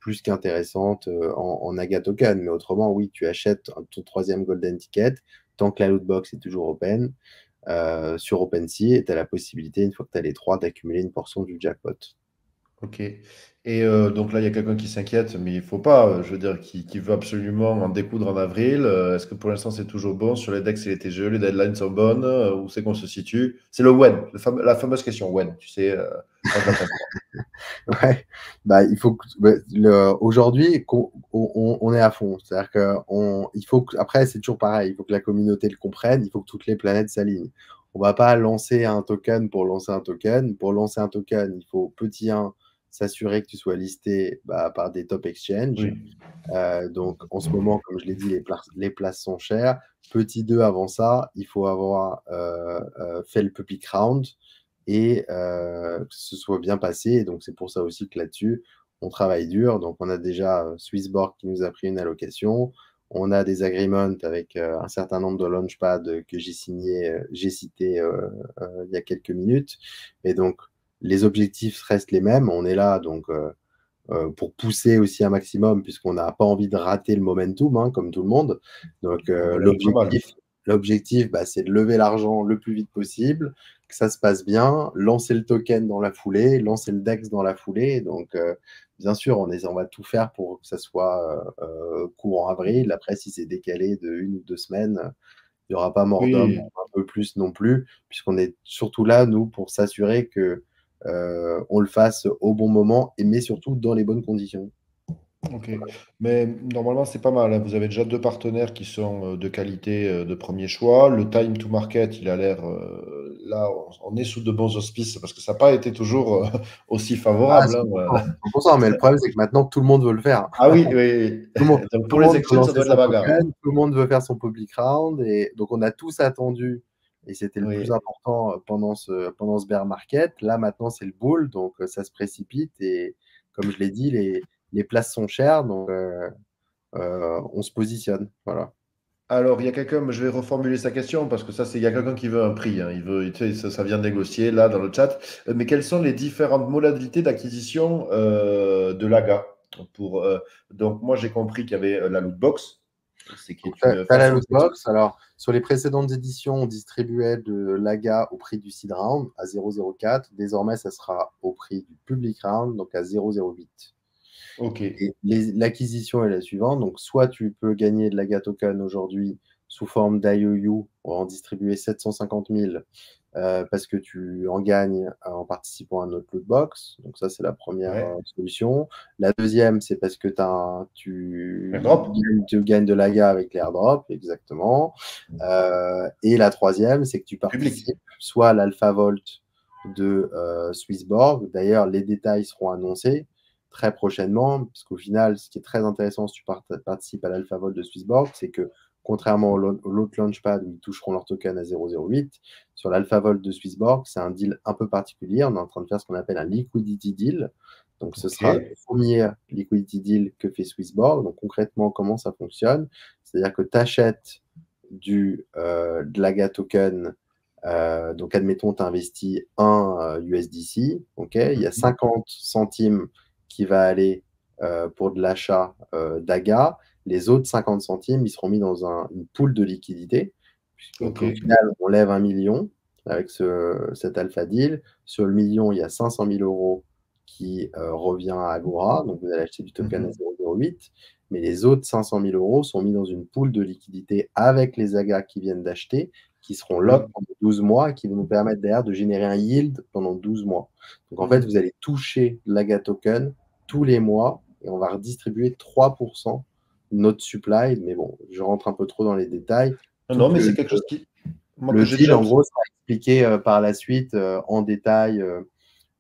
plus qu'intéressante en AGA token. Mais autrement, oui, tu achètes ton troisième golden ticket tant que la loot box est toujours open sur OpenSea et tu as la possibilité, une fois que tu as les 3, d'accumuler une portion du jackpot. Ok. Et donc là, il y a quelqu'un qui s'inquiète, mais il ne faut pas, je veux dire, qui veut absolument en découdre en avril. Est-ce que pour l'instant, c'est toujours bon sur les DEX et les TGE, les deadlines sont bonnes, où c'est qu'on se situe? C'est le when, la fameuse question when, tu sais, quand je l'attends. Ouais, bah, il faut que, aujourd'hui, on est à fond. C'est-à-dire il faut après, c'est toujours pareil. Il faut que la communauté le comprenne. Il faut que toutes les planètes s'alignent. On va pas lancer un token pour lancer un token. Pour lancer un token, il faut, petit 1, s'assurer que tu sois listé par des top exchanges. Oui, Donc, en ce moment, comme je l'ai dit, les places sont chères. Petit 2, avant ça, il faut avoir fait le public round et que ce soit bien passé. Et donc, c'est pour ça aussi que là-dessus, on travaille dur. Donc, on a déjà Swissborg qui nous a pris une allocation. On a des agreements avec un certain nombre de launchpads que j'ai signé, j'ai cité il y a quelques minutes. Et donc, les objectifs restent les mêmes. On est là donc pour pousser aussi un maximum, puisqu'on n'a pas envie de rater le momentum, hein, comme tout le monde. Donc, voilà, pas mal. l'objectif, c'est de lever l'argent le plus vite possible, que ça se passe bien, lancer le token dans la foulée, lancer le DEX dans la foulée. Donc, bien sûr, on va tout faire pour que ça soit courant avril. Après, si c'est décalé de 1 ou 2 semaines, il n'y aura pas mort d'homme, Oui, un peu plus non plus, puisqu'on est surtout là, nous, pour s'assurer que on le fasse au bon moment, mais surtout dans les bonnes conditions. ok. Mais normalement, c'est pas mal, hein. Vous avez déjà deux partenaires qui sont de qualité de premier choix. Le time to market, il a l'air, là, on est sous de bons auspices parce que ça n'a pas été toujours aussi Ah, favorable, hein. 100%, 100%, mais le problème, c'est que maintenant, tout le monde veut le faire. Ah oui, oui, Tout le monde, oui. Donc tout pour le les monde veut exchanges, ça lancer doit être la son bagarre. token, tout le monde veut faire son public round, et donc on a tous attendu, et c'était le plus Oui. important pendant ce bear market. Là, maintenant, c'est le bull, donc ça se précipite, et comme je l'ai dit, les places sont chères, donc on se positionne. Voilà. Alors, il y a quelqu'un, je vais reformuler sa question parce que ça, c'est, il y a quelqu'un qui veut un prix, hein. Il veut, tu sais, ça vient de négocier là dans le chat. Mais quelles sont les différentes modalités d'acquisition de l'AGA pour, donc, moi, j'ai compris qu'il y avait la loot box, c'est qui Donc, est tu une as la façon loot box. Alors, sur les précédentes éditions, on distribuait de l'AGA au prix du seed round à 0,04. Désormais, ça sera au prix du public round, donc à 0,08. Ok, Et l'acquisition est la suivante. Donc, soit tu peux gagner de l'AGA token aujourd'hui sous forme d'IOU, on va en distribuer 750 000 parce que tu en gagnes en participant à notre loot box. Donc, ça, c'est la première ouais. solution. La deuxième, c'est parce que Airdrop, tu gagnes de l'AGA avec l'airdrop, exactement. Et la troisième, c'est que tu public. participes soit à l'Alpha Volt de Swissborg. D'ailleurs, les détails seront annoncés très prochainement, parce qu'au final, ce qui est très intéressant si tu participes à l'Alpha Volt de Swissborg, c'est que contrairement au l'autre Launchpad où ils toucheront leur token à 0,08, sur l'Alpha Volt de Swissborg, c'est un deal un peu particulier. On est en train de faire ce qu'on appelle un liquidity deal. Donc, ce Ok, sera le premier liquidity deal que fait Swissborg. Donc, concrètement, comment ça fonctionne? C'est-à-dire que tu achètes de l'AGA token. Donc, admettons, tu investis 1 USDC. Okay, il y a 50 centimes qui va aller pour de l'achat d'AGA. Les autres 50 centimes, ils seront mis dans une pool de liquidité. Donc, ok. au final, on lève 1 million avec cet alpha deal. Sur le million, il y a 500 000 euros qui revient à Agora. Donc, vous allez acheter du token à Mhm. 0,08. Mais les autres 500 000 euros sont mis dans une pool de liquidité avec les AGA qui viennent d'acheter, qui seront Oui. lock pendant 12 mois et qui vont nous permettre derrière de générer un yield pendant 12 mois. Donc, en fait, Mhm. vous allez toucher l'AGA token tous les mois et on va redistribuer 3% de notre supply. Mais bon, je rentre un peu trop dans les détails. Non, Tout non, mais c'est le, quelque chose moi, que le j'ai deal, déjà en observé. gros, sera expliqué par la suite en détail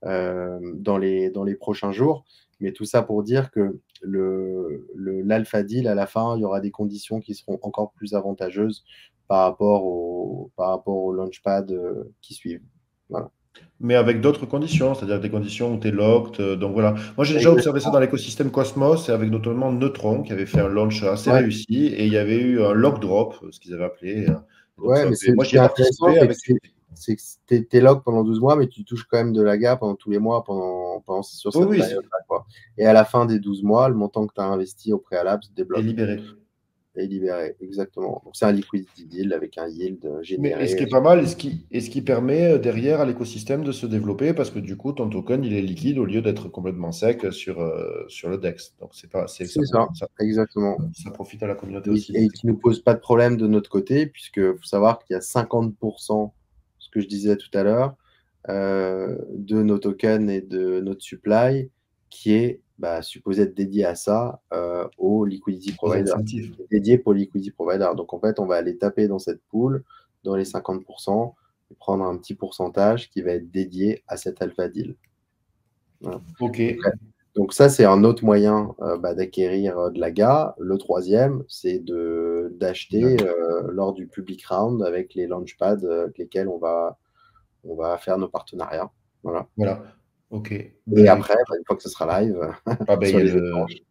dans les prochains jours. Mais tout ça pour dire que l'alpha deal, à la fin, il y aura des conditions qui seront encore plus avantageuses par rapport au launchpad qui suivent. Voilà. Mais avec d'autres conditions, c'est-à-dire des conditions où tu es locked. Donc voilà. Moi, j'ai déjà observé ça Exactement. dans l'écosystème Cosmos et avec notamment Neutron qui avait fait un launch assez Ouais, réussi et il y avait eu un lock drop, ce qu'ils avaient appelé. Donc ouais, mais moi, ce j'y qui ai est intéressant, participé avec succès. c'est que t'es log pendant 12 mois, mais tu touches quand même de la gap pendant tous les mois sur Oui, cette oui, période-là, quoi. Et à la fin des 12 mois, le montant que tu as investi au préalable se est débloque. libéré. est libéré, exactement. Donc c'est un liquidity deal avec un yield Mais et ce qui généré. est pas mal, et ce qui permet derrière à l'écosystème de se développer parce que du coup, ton token, il est liquide au lieu d'être complètement sec sur le DEX. Donc, c'est pas, C'est ça, exactement. ça profite à la communauté Et, aussi. Donc, et qui ne nous pose pas de problème de notre côté, puisque faut savoir qu'il y a 50%, ce que je disais tout à l'heure, de nos tokens et de notre supply qui est supposé être dédié à ça, au liquidity aux provider, incentives. dédié pour liquidity provider. Donc en fait, on va aller taper dans cette pool, dans les 50%, et prendre un petit pourcentage qui va être dédié à cet alpha deal. Voilà. OK. Donc ça, c'est un autre moyen d'acquérir de la GA. Le troisième, c'est d'acheter lors du public round avec les launchpads avec lesquels on va faire nos partenariats. Voilà. Voilà. OK. Et Ben, après, une fois que ce sera live, ben, il sur y a les échanges.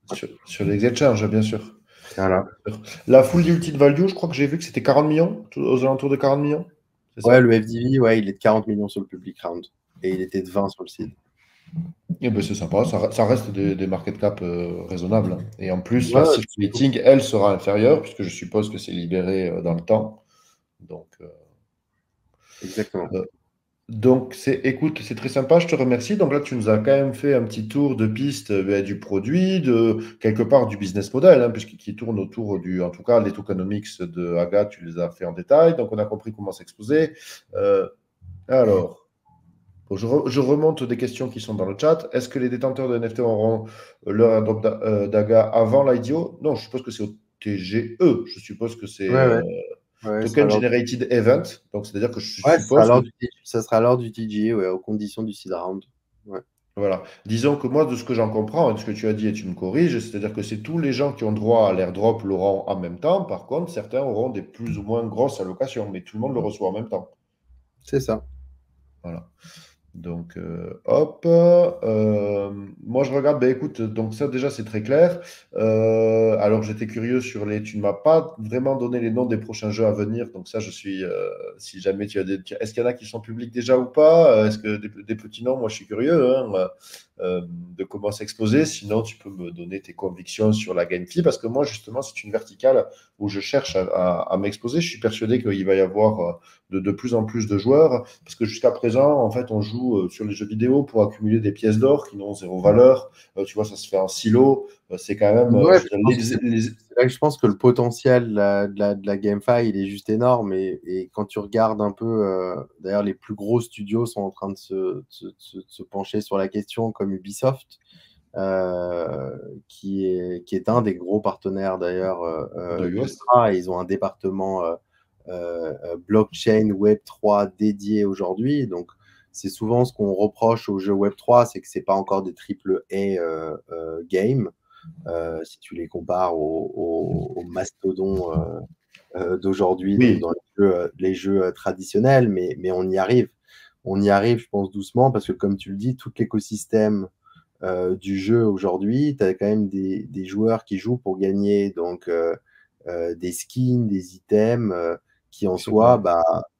sur les exchanges, bien sûr. Voilà. La full utility value, je crois que j'ai vu que c'était 40 millions, aux alentours de 40 millions. C'est Ouais, ça? le FDV, ouais, il est de 40 millions sur le public round. Et il était de 20 sur le seed. Eh ben, c'est sympa, ça reste des market cap raisonnables, hein. Et en plus, la Ouais, circulating, elle, sera inférieure, puisque je suppose que c'est libéré dans le temps. Donc, exactement. euh, donc écoute, c'est très sympa, je te remercie. Donc là, tu nous as quand même fait un petit tour de piste ben, du produit, de quelque part du business model, hein, puisqu'il tourne autour en tout cas, les tokenomics de Aga, tu les as fait en détail. Donc on a compris comment s'exposer. Euh, alors. Je remonte des questions qui sont dans le chat. Est-ce que les détenteurs de NFT auront leur airdrop d'AGA avant l'IDO? Non, je suppose que c'est au TGE. Je suppose que c'est Ouais, ouais. Ouais, ce sera Token lors Generated Event. Donc, c'est-à-dire que je ouais, suppose que, ça sera lors du TGA, ouais, aux conditions du seed round. Ouais. voilà. Disons que moi, de ce que j'en comprends, et de ce que tu as dit et tu me corriges, c'est-à-dire que c'est tous les gens qui ont droit à l'airdrop l'auront en même temps. Par contre, certains auront des plus ou moins grosses allocations, mais tout le monde le reçoit en même temps. C'est ça. Voilà. Donc, hop. Moi, je regarde. Ben, écoute, donc ça, déjà, c'est très clair. Alors, j'étais curieux sur les. Tu ne m'as pas vraiment donné les noms des prochains jeux à venir. Donc, ça, je suis. Si jamais tu as des. Est-ce qu'il y en a qui sont publics déjà ou pas? Est-ce que des petits noms? Moi, je suis curieux hein, de comment s'exposer. Sinon, tu peux me donner tes convictions sur la GameFi. Parce que moi, justement, c'est une verticale où je cherche à m'exposer. Je suis persuadé qu'il va y avoir de plus en plus de joueurs. Parce que jusqu'à présent, en fait, on joue sur les jeux vidéo pour accumuler des pièces d'or qui n'ont zéro valeur. Tu vois, ça se fait en silo. C'est quand même, Ouais, je puis veux je pense que c'est là que je pense que le potentiel de la GameFi, il est juste énorme. Et quand tu regardes un peu, d'ailleurs, les plus gros studios sont en train de se pencher sur la question, comme Ubisoft, qui est un des gros partenaires d'ailleurs de de US. ça. Et ils ont un département blockchain Web3 dédié aujourd'hui. Donc, c'est souvent ce qu'on reproche aux jeux Web3, c'est que c'est pas encore des triple A games. Si tu les compares aux mastodons d'aujourd'hui, donc Oui. dans les jeux traditionnels, mais on y arrive. On y arrive, je pense, doucement, parce que comme tu le dis, tout l'écosystème du jeu aujourd'hui, tu as quand même des joueurs qui jouent pour gagner donc, des skins, des items qui en C'est vrai. soi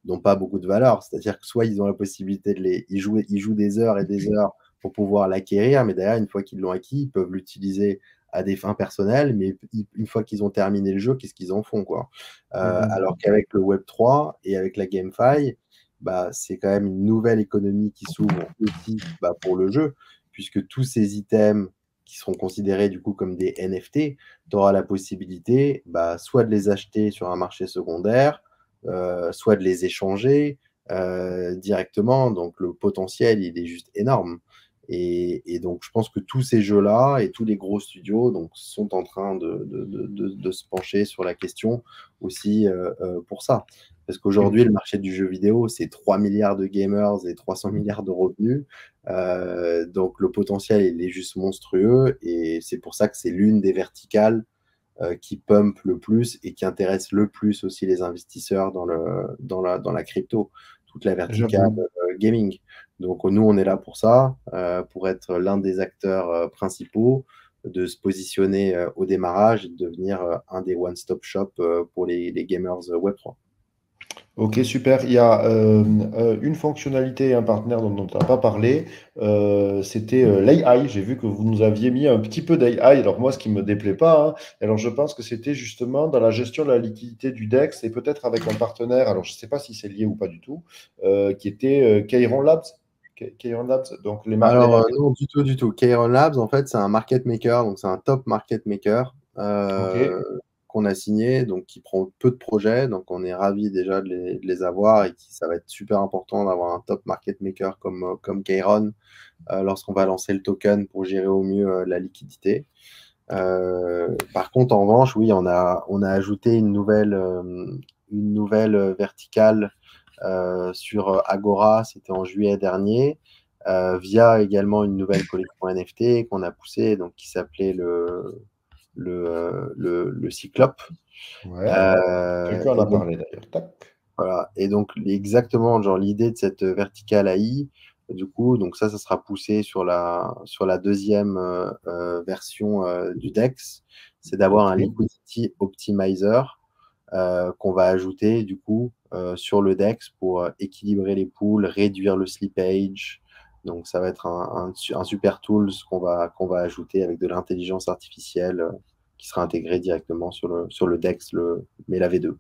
n'ont pas beaucoup de valeur. C'est-à-dire que soit ils ont la possibilité ils jouent des heures et des heures pour pouvoir l'acquérir, mais derrière, une fois qu'ils l'ont acquis, ils peuvent l'utiliser à des fins personnelles, mais une fois qu'ils ont terminé le jeu, qu'est-ce qu'ils en font, quoi. Alors qu'avec le Web3 et avec la GameFi, c'est quand même une nouvelle économie qui s'ouvre aussi pour le jeu, puisque tous ces items qui seront considérés du coup comme des NFT, tu auras la possibilité soit de les acheter sur un marché secondaire, soit de les échanger directement. Donc le potentiel, il est juste énorme. Et donc, je pense que tous ces jeux-là et tous les gros studios donc, sont en train de se pencher sur la question aussi pour ça. Parce qu'aujourd'hui, le marché du jeu vidéo, c'est 3 milliards de gamers et 300 milliards de revenus. Donc, le potentiel, il est juste monstrueux. Et c'est pour ça que c'est l'une des verticales qui pump le plus et qui intéresse le plus aussi les investisseurs dans la crypto, toute la verticale J'avoue. gaming. Donc nous, on est là pour ça, pour être l'un des acteurs principaux, de se positionner au démarrage et de devenir un des one-stop shop pour les gamers Web3. Ok, super. Il y a une fonctionnalité et un partenaire dont on n'a pas parlé. C'était l'AI. J'ai vu que vous nous aviez mis un petit peu d'AI. Alors moi, ce qui me déplaît pas, hein. Alors je pense que c'était justement dans la gestion de la liquidité du DEX et peut-être avec un partenaire. Alors je ne sais pas si c'est lié ou pas du tout, qui était Kairon Labs. Kairon Labs. Donc les Alors, markets. non, du tout, du tout. Kairon Labs, en fait, c'est un market maker, donc c'est un top market maker Ok. qu'on a signé, donc qui prend peu de projets. Donc, on est ravis déjà de les avoir et qui, ça va être super important d'avoir un top market maker comme Kairon lorsqu'on va lancer le token pour gérer au mieux la liquidité. Par contre, en revanche, oui, on a ajouté une nouvelle verticale sur Agora, c'était en juillet dernier, via également une nouvelle collection NFT qu'on a poussée, donc qui s'appelait le Cyclope. Ouais. Quelqu'un en Et a donc, parlé d'ailleurs. Tac. voilà. Et donc, exactement, genre l'idée de cette verticale AI, du coup, donc ça sera poussé sur la deuxième version du DEX, c'est d'avoir Ok. un liquidity optimizer qu'on va ajouter du coup sur le DEX pour équilibrer les pools, réduire le slippage. Donc ça va être un super tool qu'on va ajouter avec de l'intelligence artificielle qui sera intégrée directement sur le DEX, mais la V2.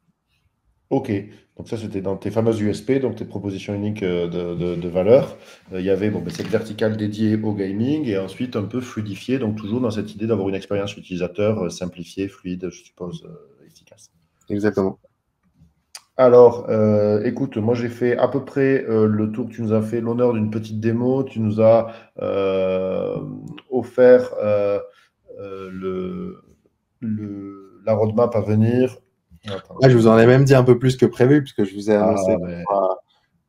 Ok, donc ça c'était dans tes fameuses USP, donc tes propositions uniques de valeur. Il y avait bon, ben, cette verticale dédiée au gaming et ensuite un peu fluidifiée, donc toujours dans cette idée d'avoir une expérience utilisateur simplifiée, fluide, je suppose, efficace. Exactement. Alors, écoute, moi j'ai fait à peu près le tour. Tu nous as fait l'honneur d'une petite démo. Tu nous as offert la roadmap à venir. Attends, Là, je vous en ai même dit un peu plus que prévu, puisque je vous ai annoncé ah, ben,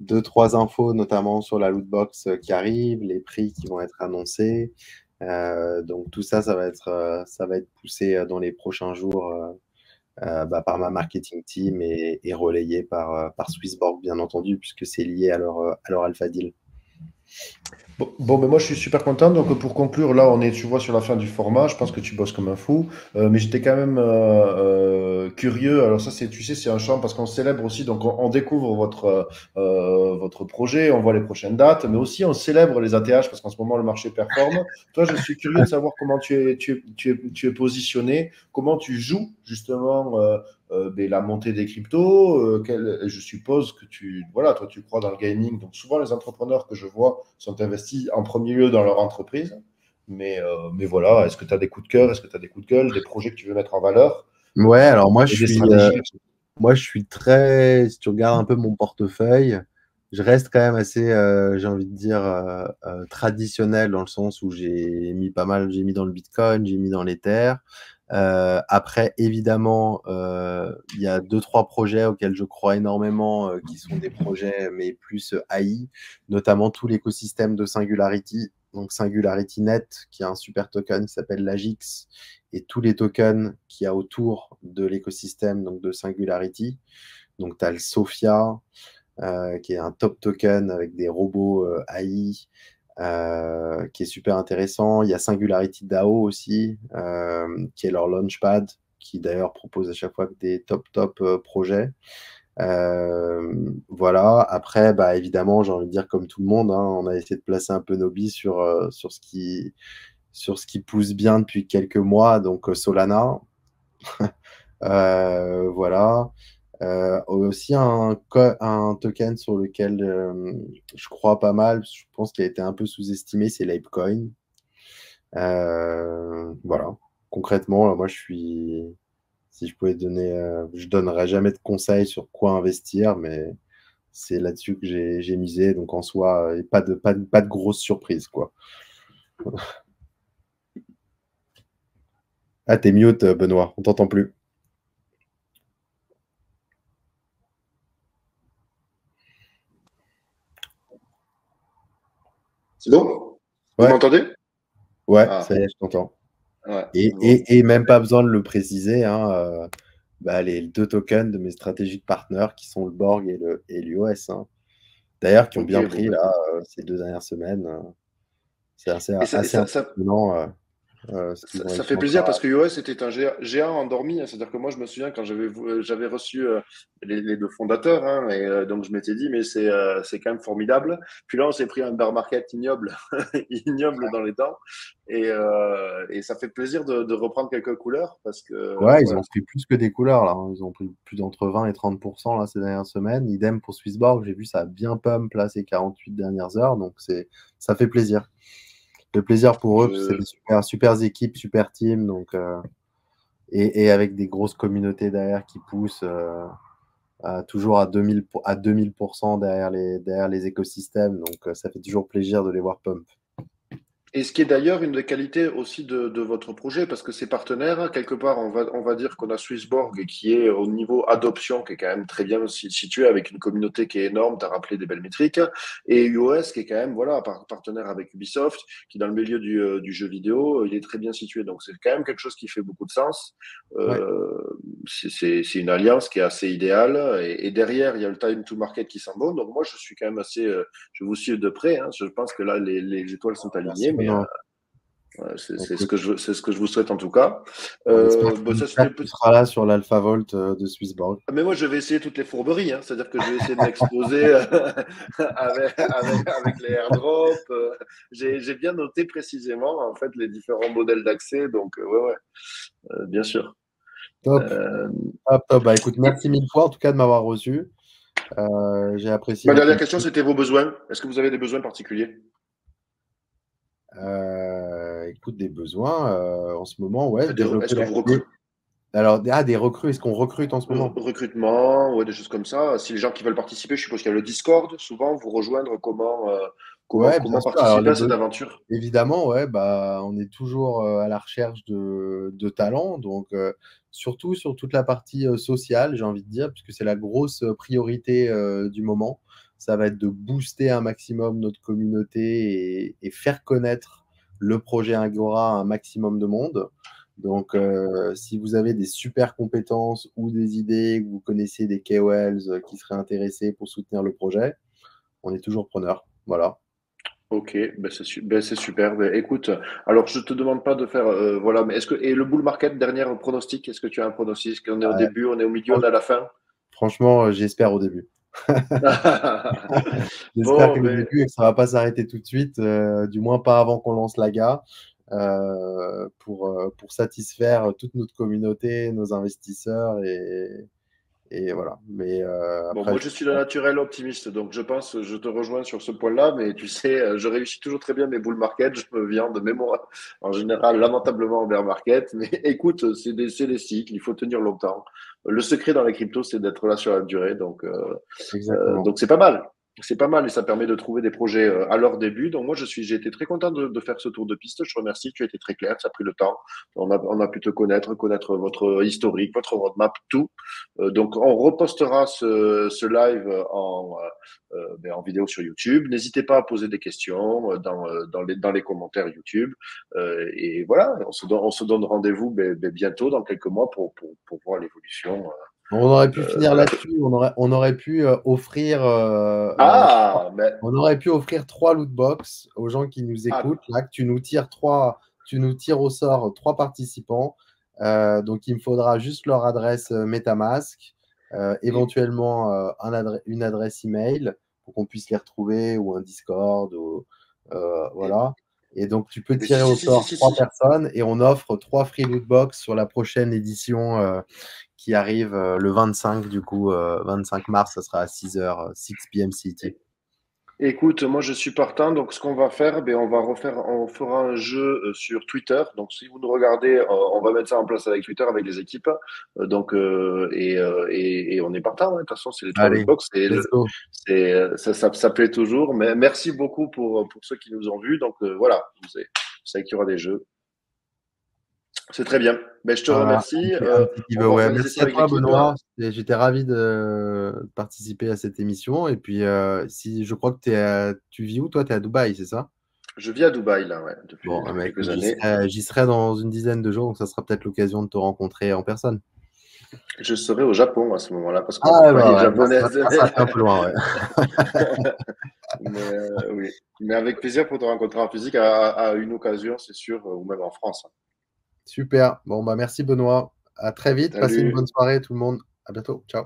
deux, trois infos, notamment sur la lootbox qui arrive, les prix qui vont être annoncés. Donc tout ça, ça va être poussé dans les prochains jours par ma marketing team et relayé par Swissborg, bien entendu, puisque c'est lié à leur alpha deal. bon, mais moi je suis super content. Donc pour conclure, là on est, tu vois, sur la fin du format. Je pense que tu bosses comme un fou. Mais j'étais quand même curieux. Alors ça, c'est, tu sais, c'est un champ parce qu'on célèbre aussi. Donc on découvre votre projet, on voit les prochaines dates, mais aussi on célèbre les ATH parce qu'en ce moment le marché performe. Toi, je suis curieux de savoir comment tu es positionné, comment tu joues justement ben, la montée des cryptos. Je suppose que voilà, toi tu crois dans le gaming. Donc souvent les entrepreneurs que je vois sont investis en premier lieu dans leur entreprise. Mais voilà, est-ce que tu as des coups de cœur, est-ce que tu as des coups de gueule, des projets que tu veux mettre en valeur Ouais, alors et des stratégies? moi, je suis très, si tu regardes un peu mon portefeuille, je reste quand même assez, j'ai envie de dire, traditionnel dans le sens où j'ai mis pas mal, j'ai mis dans le Bitcoin, j'ai mis dans l'Ether. Après, évidemment, il y a deux, trois projets auxquels je crois énormément, qui sont des projets, mais plus AI, notamment tout l'écosystème de Singularity. Donc Singularity Net, qui a un super token qui s'appelle l'AGIX, et tous les tokens qu'il y a autour de l'écosystème donc de Singularity. Donc, tu as le Sophia, qui est un top token avec des robots AI, qui est super intéressant. Il y a Singularity DAO aussi, qui est leur launchpad, qui d'ailleurs propose à chaque fois des top projets. Voilà. Après, bah, évidemment, j'ai envie de dire comme tout le monde, hein, on a essayé de placer un peu nos billes sur ce qui pousse bien depuis quelques mois, donc Solana. Voilà. Aussi un token sur lequel je crois pas mal, je pense qu'il a été un peu sous-estimé, c'est l'Apecoin. Voilà. Concrètement, moi, si je pouvais donner, je donnerais jamais de conseils sur quoi investir, mais c'est là-dessus que j'ai misé. Donc, en soi, pas de grosse surprise, quoi. Ah, t'es mute, Benoît, on t'entend plus. C'est bon? Vous Ouais, m'entendez? ouais, Ah, ça y est, je t'entends. ouais, bon. Et même pas besoin de le préciser, hein, bah, les deux tokens de mes stratégiques partners qui sont le Borg et l'UOS, hein. D'ailleurs, qui ont Ok, bien bon, pris bah, là écoute. ces deux dernières semaines. C'est Et assez impressionnant. Ça fait plaisir parce que iOS était un géant endormi, hein. C'est-à-dire que moi, je me souviens quand j'avais reçu les deux fondateurs, hein, et donc je m'étais dit, mais c'est quand même formidable. Puis là, on s'est pris un bear market ignoble, ignoble dans les temps, et ça fait plaisir de reprendre quelques couleurs parce que Ouais, ils ont pris plus que des couleurs là, hein. Ils ont pris plus d'entre 20 et 30% là, ces dernières semaines. Idem pour Swissborg, j'ai vu ça a bien pump là ces 48 dernières heures, donc ça fait plaisir. Ça fait plaisir pour eux, parce que c'est des super équipes, super teams, donc, et avec des grosses communautés derrière qui poussent toujours à 2000% derrière les écosystèmes, donc ça fait toujours plaisir de les voir pump. Et ce qui est d'ailleurs une des qualités aussi de votre projet, parce que c'est partenaire, quelque part, on va dire qu'on a Swissborg qui est au niveau adoption, qui est quand même très bien aussi situé avec une communauté qui est énorme, tu as rappelé des belles métriques, et iOS qui est quand même, voilà, partenaire avec Ubisoft, qui dans le milieu du jeu vidéo, il est très bien situé. Donc c'est quand même quelque chose qui fait beaucoup de sens. Ouais. C'est une alliance qui est assez idéale, et derrière, il y a le time to market qui s'en va. Donc moi, je suis quand même assez, je vous suis de près, hein. Je pense que là, les étoiles sont alignées, mais c'est ce que je vous souhaite en tout cas. Tu seras là sur l'Alpha Volt de Swissborg. Mais moi, je vais essayer toutes les fourberies, hein. C'est-à-dire que je vais essayer de m'exposer avec les airdrops. J'ai bien noté précisément en fait les différents modèles d'accès, donc ouais, bien sûr. Top. Top. Bah, écoute, merci mille fois en tout cas de m'avoir reçu. J'ai apprécié. Ma dernière question, c'était vos besoins. Est-ce que vous avez des besoins particuliers? Écoute, des besoins en ce moment, ouais. Est-ce que vous recrutez? Alors, des recrues, est-ce qu'on recrute en ce moment? Recrutement, ouais, des choses comme ça. Si les gens qui veulent participer, je suppose qu'il y a le Discord, souvent, vous rejoindre, comment participer à cette aventure? Évidemment, ouais, bah, on est toujours à la recherche de talents, donc surtout sur toute la partie sociale, j'ai envie de dire, puisque c'est la grosse priorité du moment. Ça va être de booster un maximum notre communauté et faire connaître le projet Agora à un maximum de monde. Donc, si vous avez des super compétences ou des idées, que vous connaissez des KOLs qui seraient intéressés pour soutenir le projet, on est toujours preneur. Voilà. Ok, c'est super. Ben, écoute, alors je te demande pas de faire, voilà, mais et le bull market, dernier pronostic, est-ce que tu as un pronostic? Est-ce qu'on est au début, on est au milieu, on est à la fin? Franchement, j'espère au début. J'espère que le début et que ça va pas s'arrêter tout de suite, du moins pas avant qu'on lance l'AGA, pour satisfaire toute notre communauté, nos investisseurs et voilà. Mais Bon, après, moi je suis le naturel optimiste, donc je pense, je te rejoins sur ce point-là, mais tu sais, je réussis toujours très bien mes bull market, je me viens de mémoire en général lamentablement en bear market, mais écoute, c'est des cycles, il faut tenir longtemps. Le secret dans les cryptos, c'est d'être là sur la durée, donc c'est pas mal. C'est pas mal et ça permet de trouver des projets à leur début. Donc moi, j'ai été très content de faire ce tour de piste. Je remercie, tu as été très clair, ça a pris le temps. On a pu te connaître votre historique, votre roadmap, tout. Donc on repostera ce live en vidéo sur YouTube. N'hésitez pas à poser des questions dans les commentaires YouTube. Et voilà, on se donne rendez-vous bientôt, dans quelques mois, pour voir l'évolution. On aurait pu finir là-dessus. On aurait pu offrir. On aurait pu offrir 3 lootbox aux gens qui nous écoutent. Là, que tu nous tires au sort 3 participants. Donc, il me faudra juste leur adresse MetaMask, éventuellement une adresse email pour qu'on puisse les retrouver, ou un Discord. Voilà. Et donc, tu peux tirer au sort 3 personnes et on offre 3 free lootbox sur la prochaine édition qui arrive le 25, du coup, 25 mars, ça sera à 6h, 6 p.m. CT. Écoute, moi je suis partant, donc ce qu'on va faire, on fera un jeu sur Twitter. Donc si vous nous regardez, on va mettre ça en place avec Twitter, avec les équipes. Et on est partant, hein. De toute façon, c'est les 3 box. Ça plaît toujours. Mais merci beaucoup pour ceux qui nous ont vus. Donc voilà, vous savez qu'il y aura des jeux. C'est très bien. Ben, je te remercie. Merci à toi, Benoît. J'étais ravi de participer à cette émission. Et puis, je crois que tu vis où? Toi, tu es à Dubaï, c'est ça? Je vis à Dubaï, là, ouais, depuis quelques années. J'y serai dans une dizaine de jours, donc ça sera peut-être l'occasion de te rencontrer en personne. Je serai au Japon à ce moment-là parce que Ah, ma compagnie est japonaise. ça fait un peu loin, ouais. Mais oui, mais avec plaisir pour te rencontrer en physique à une occasion, c'est sûr, ou même en France. Super. Bon, bah merci Benoît. À très vite. Passez une bonne Salut. soirée tout le monde. À bientôt. Ciao.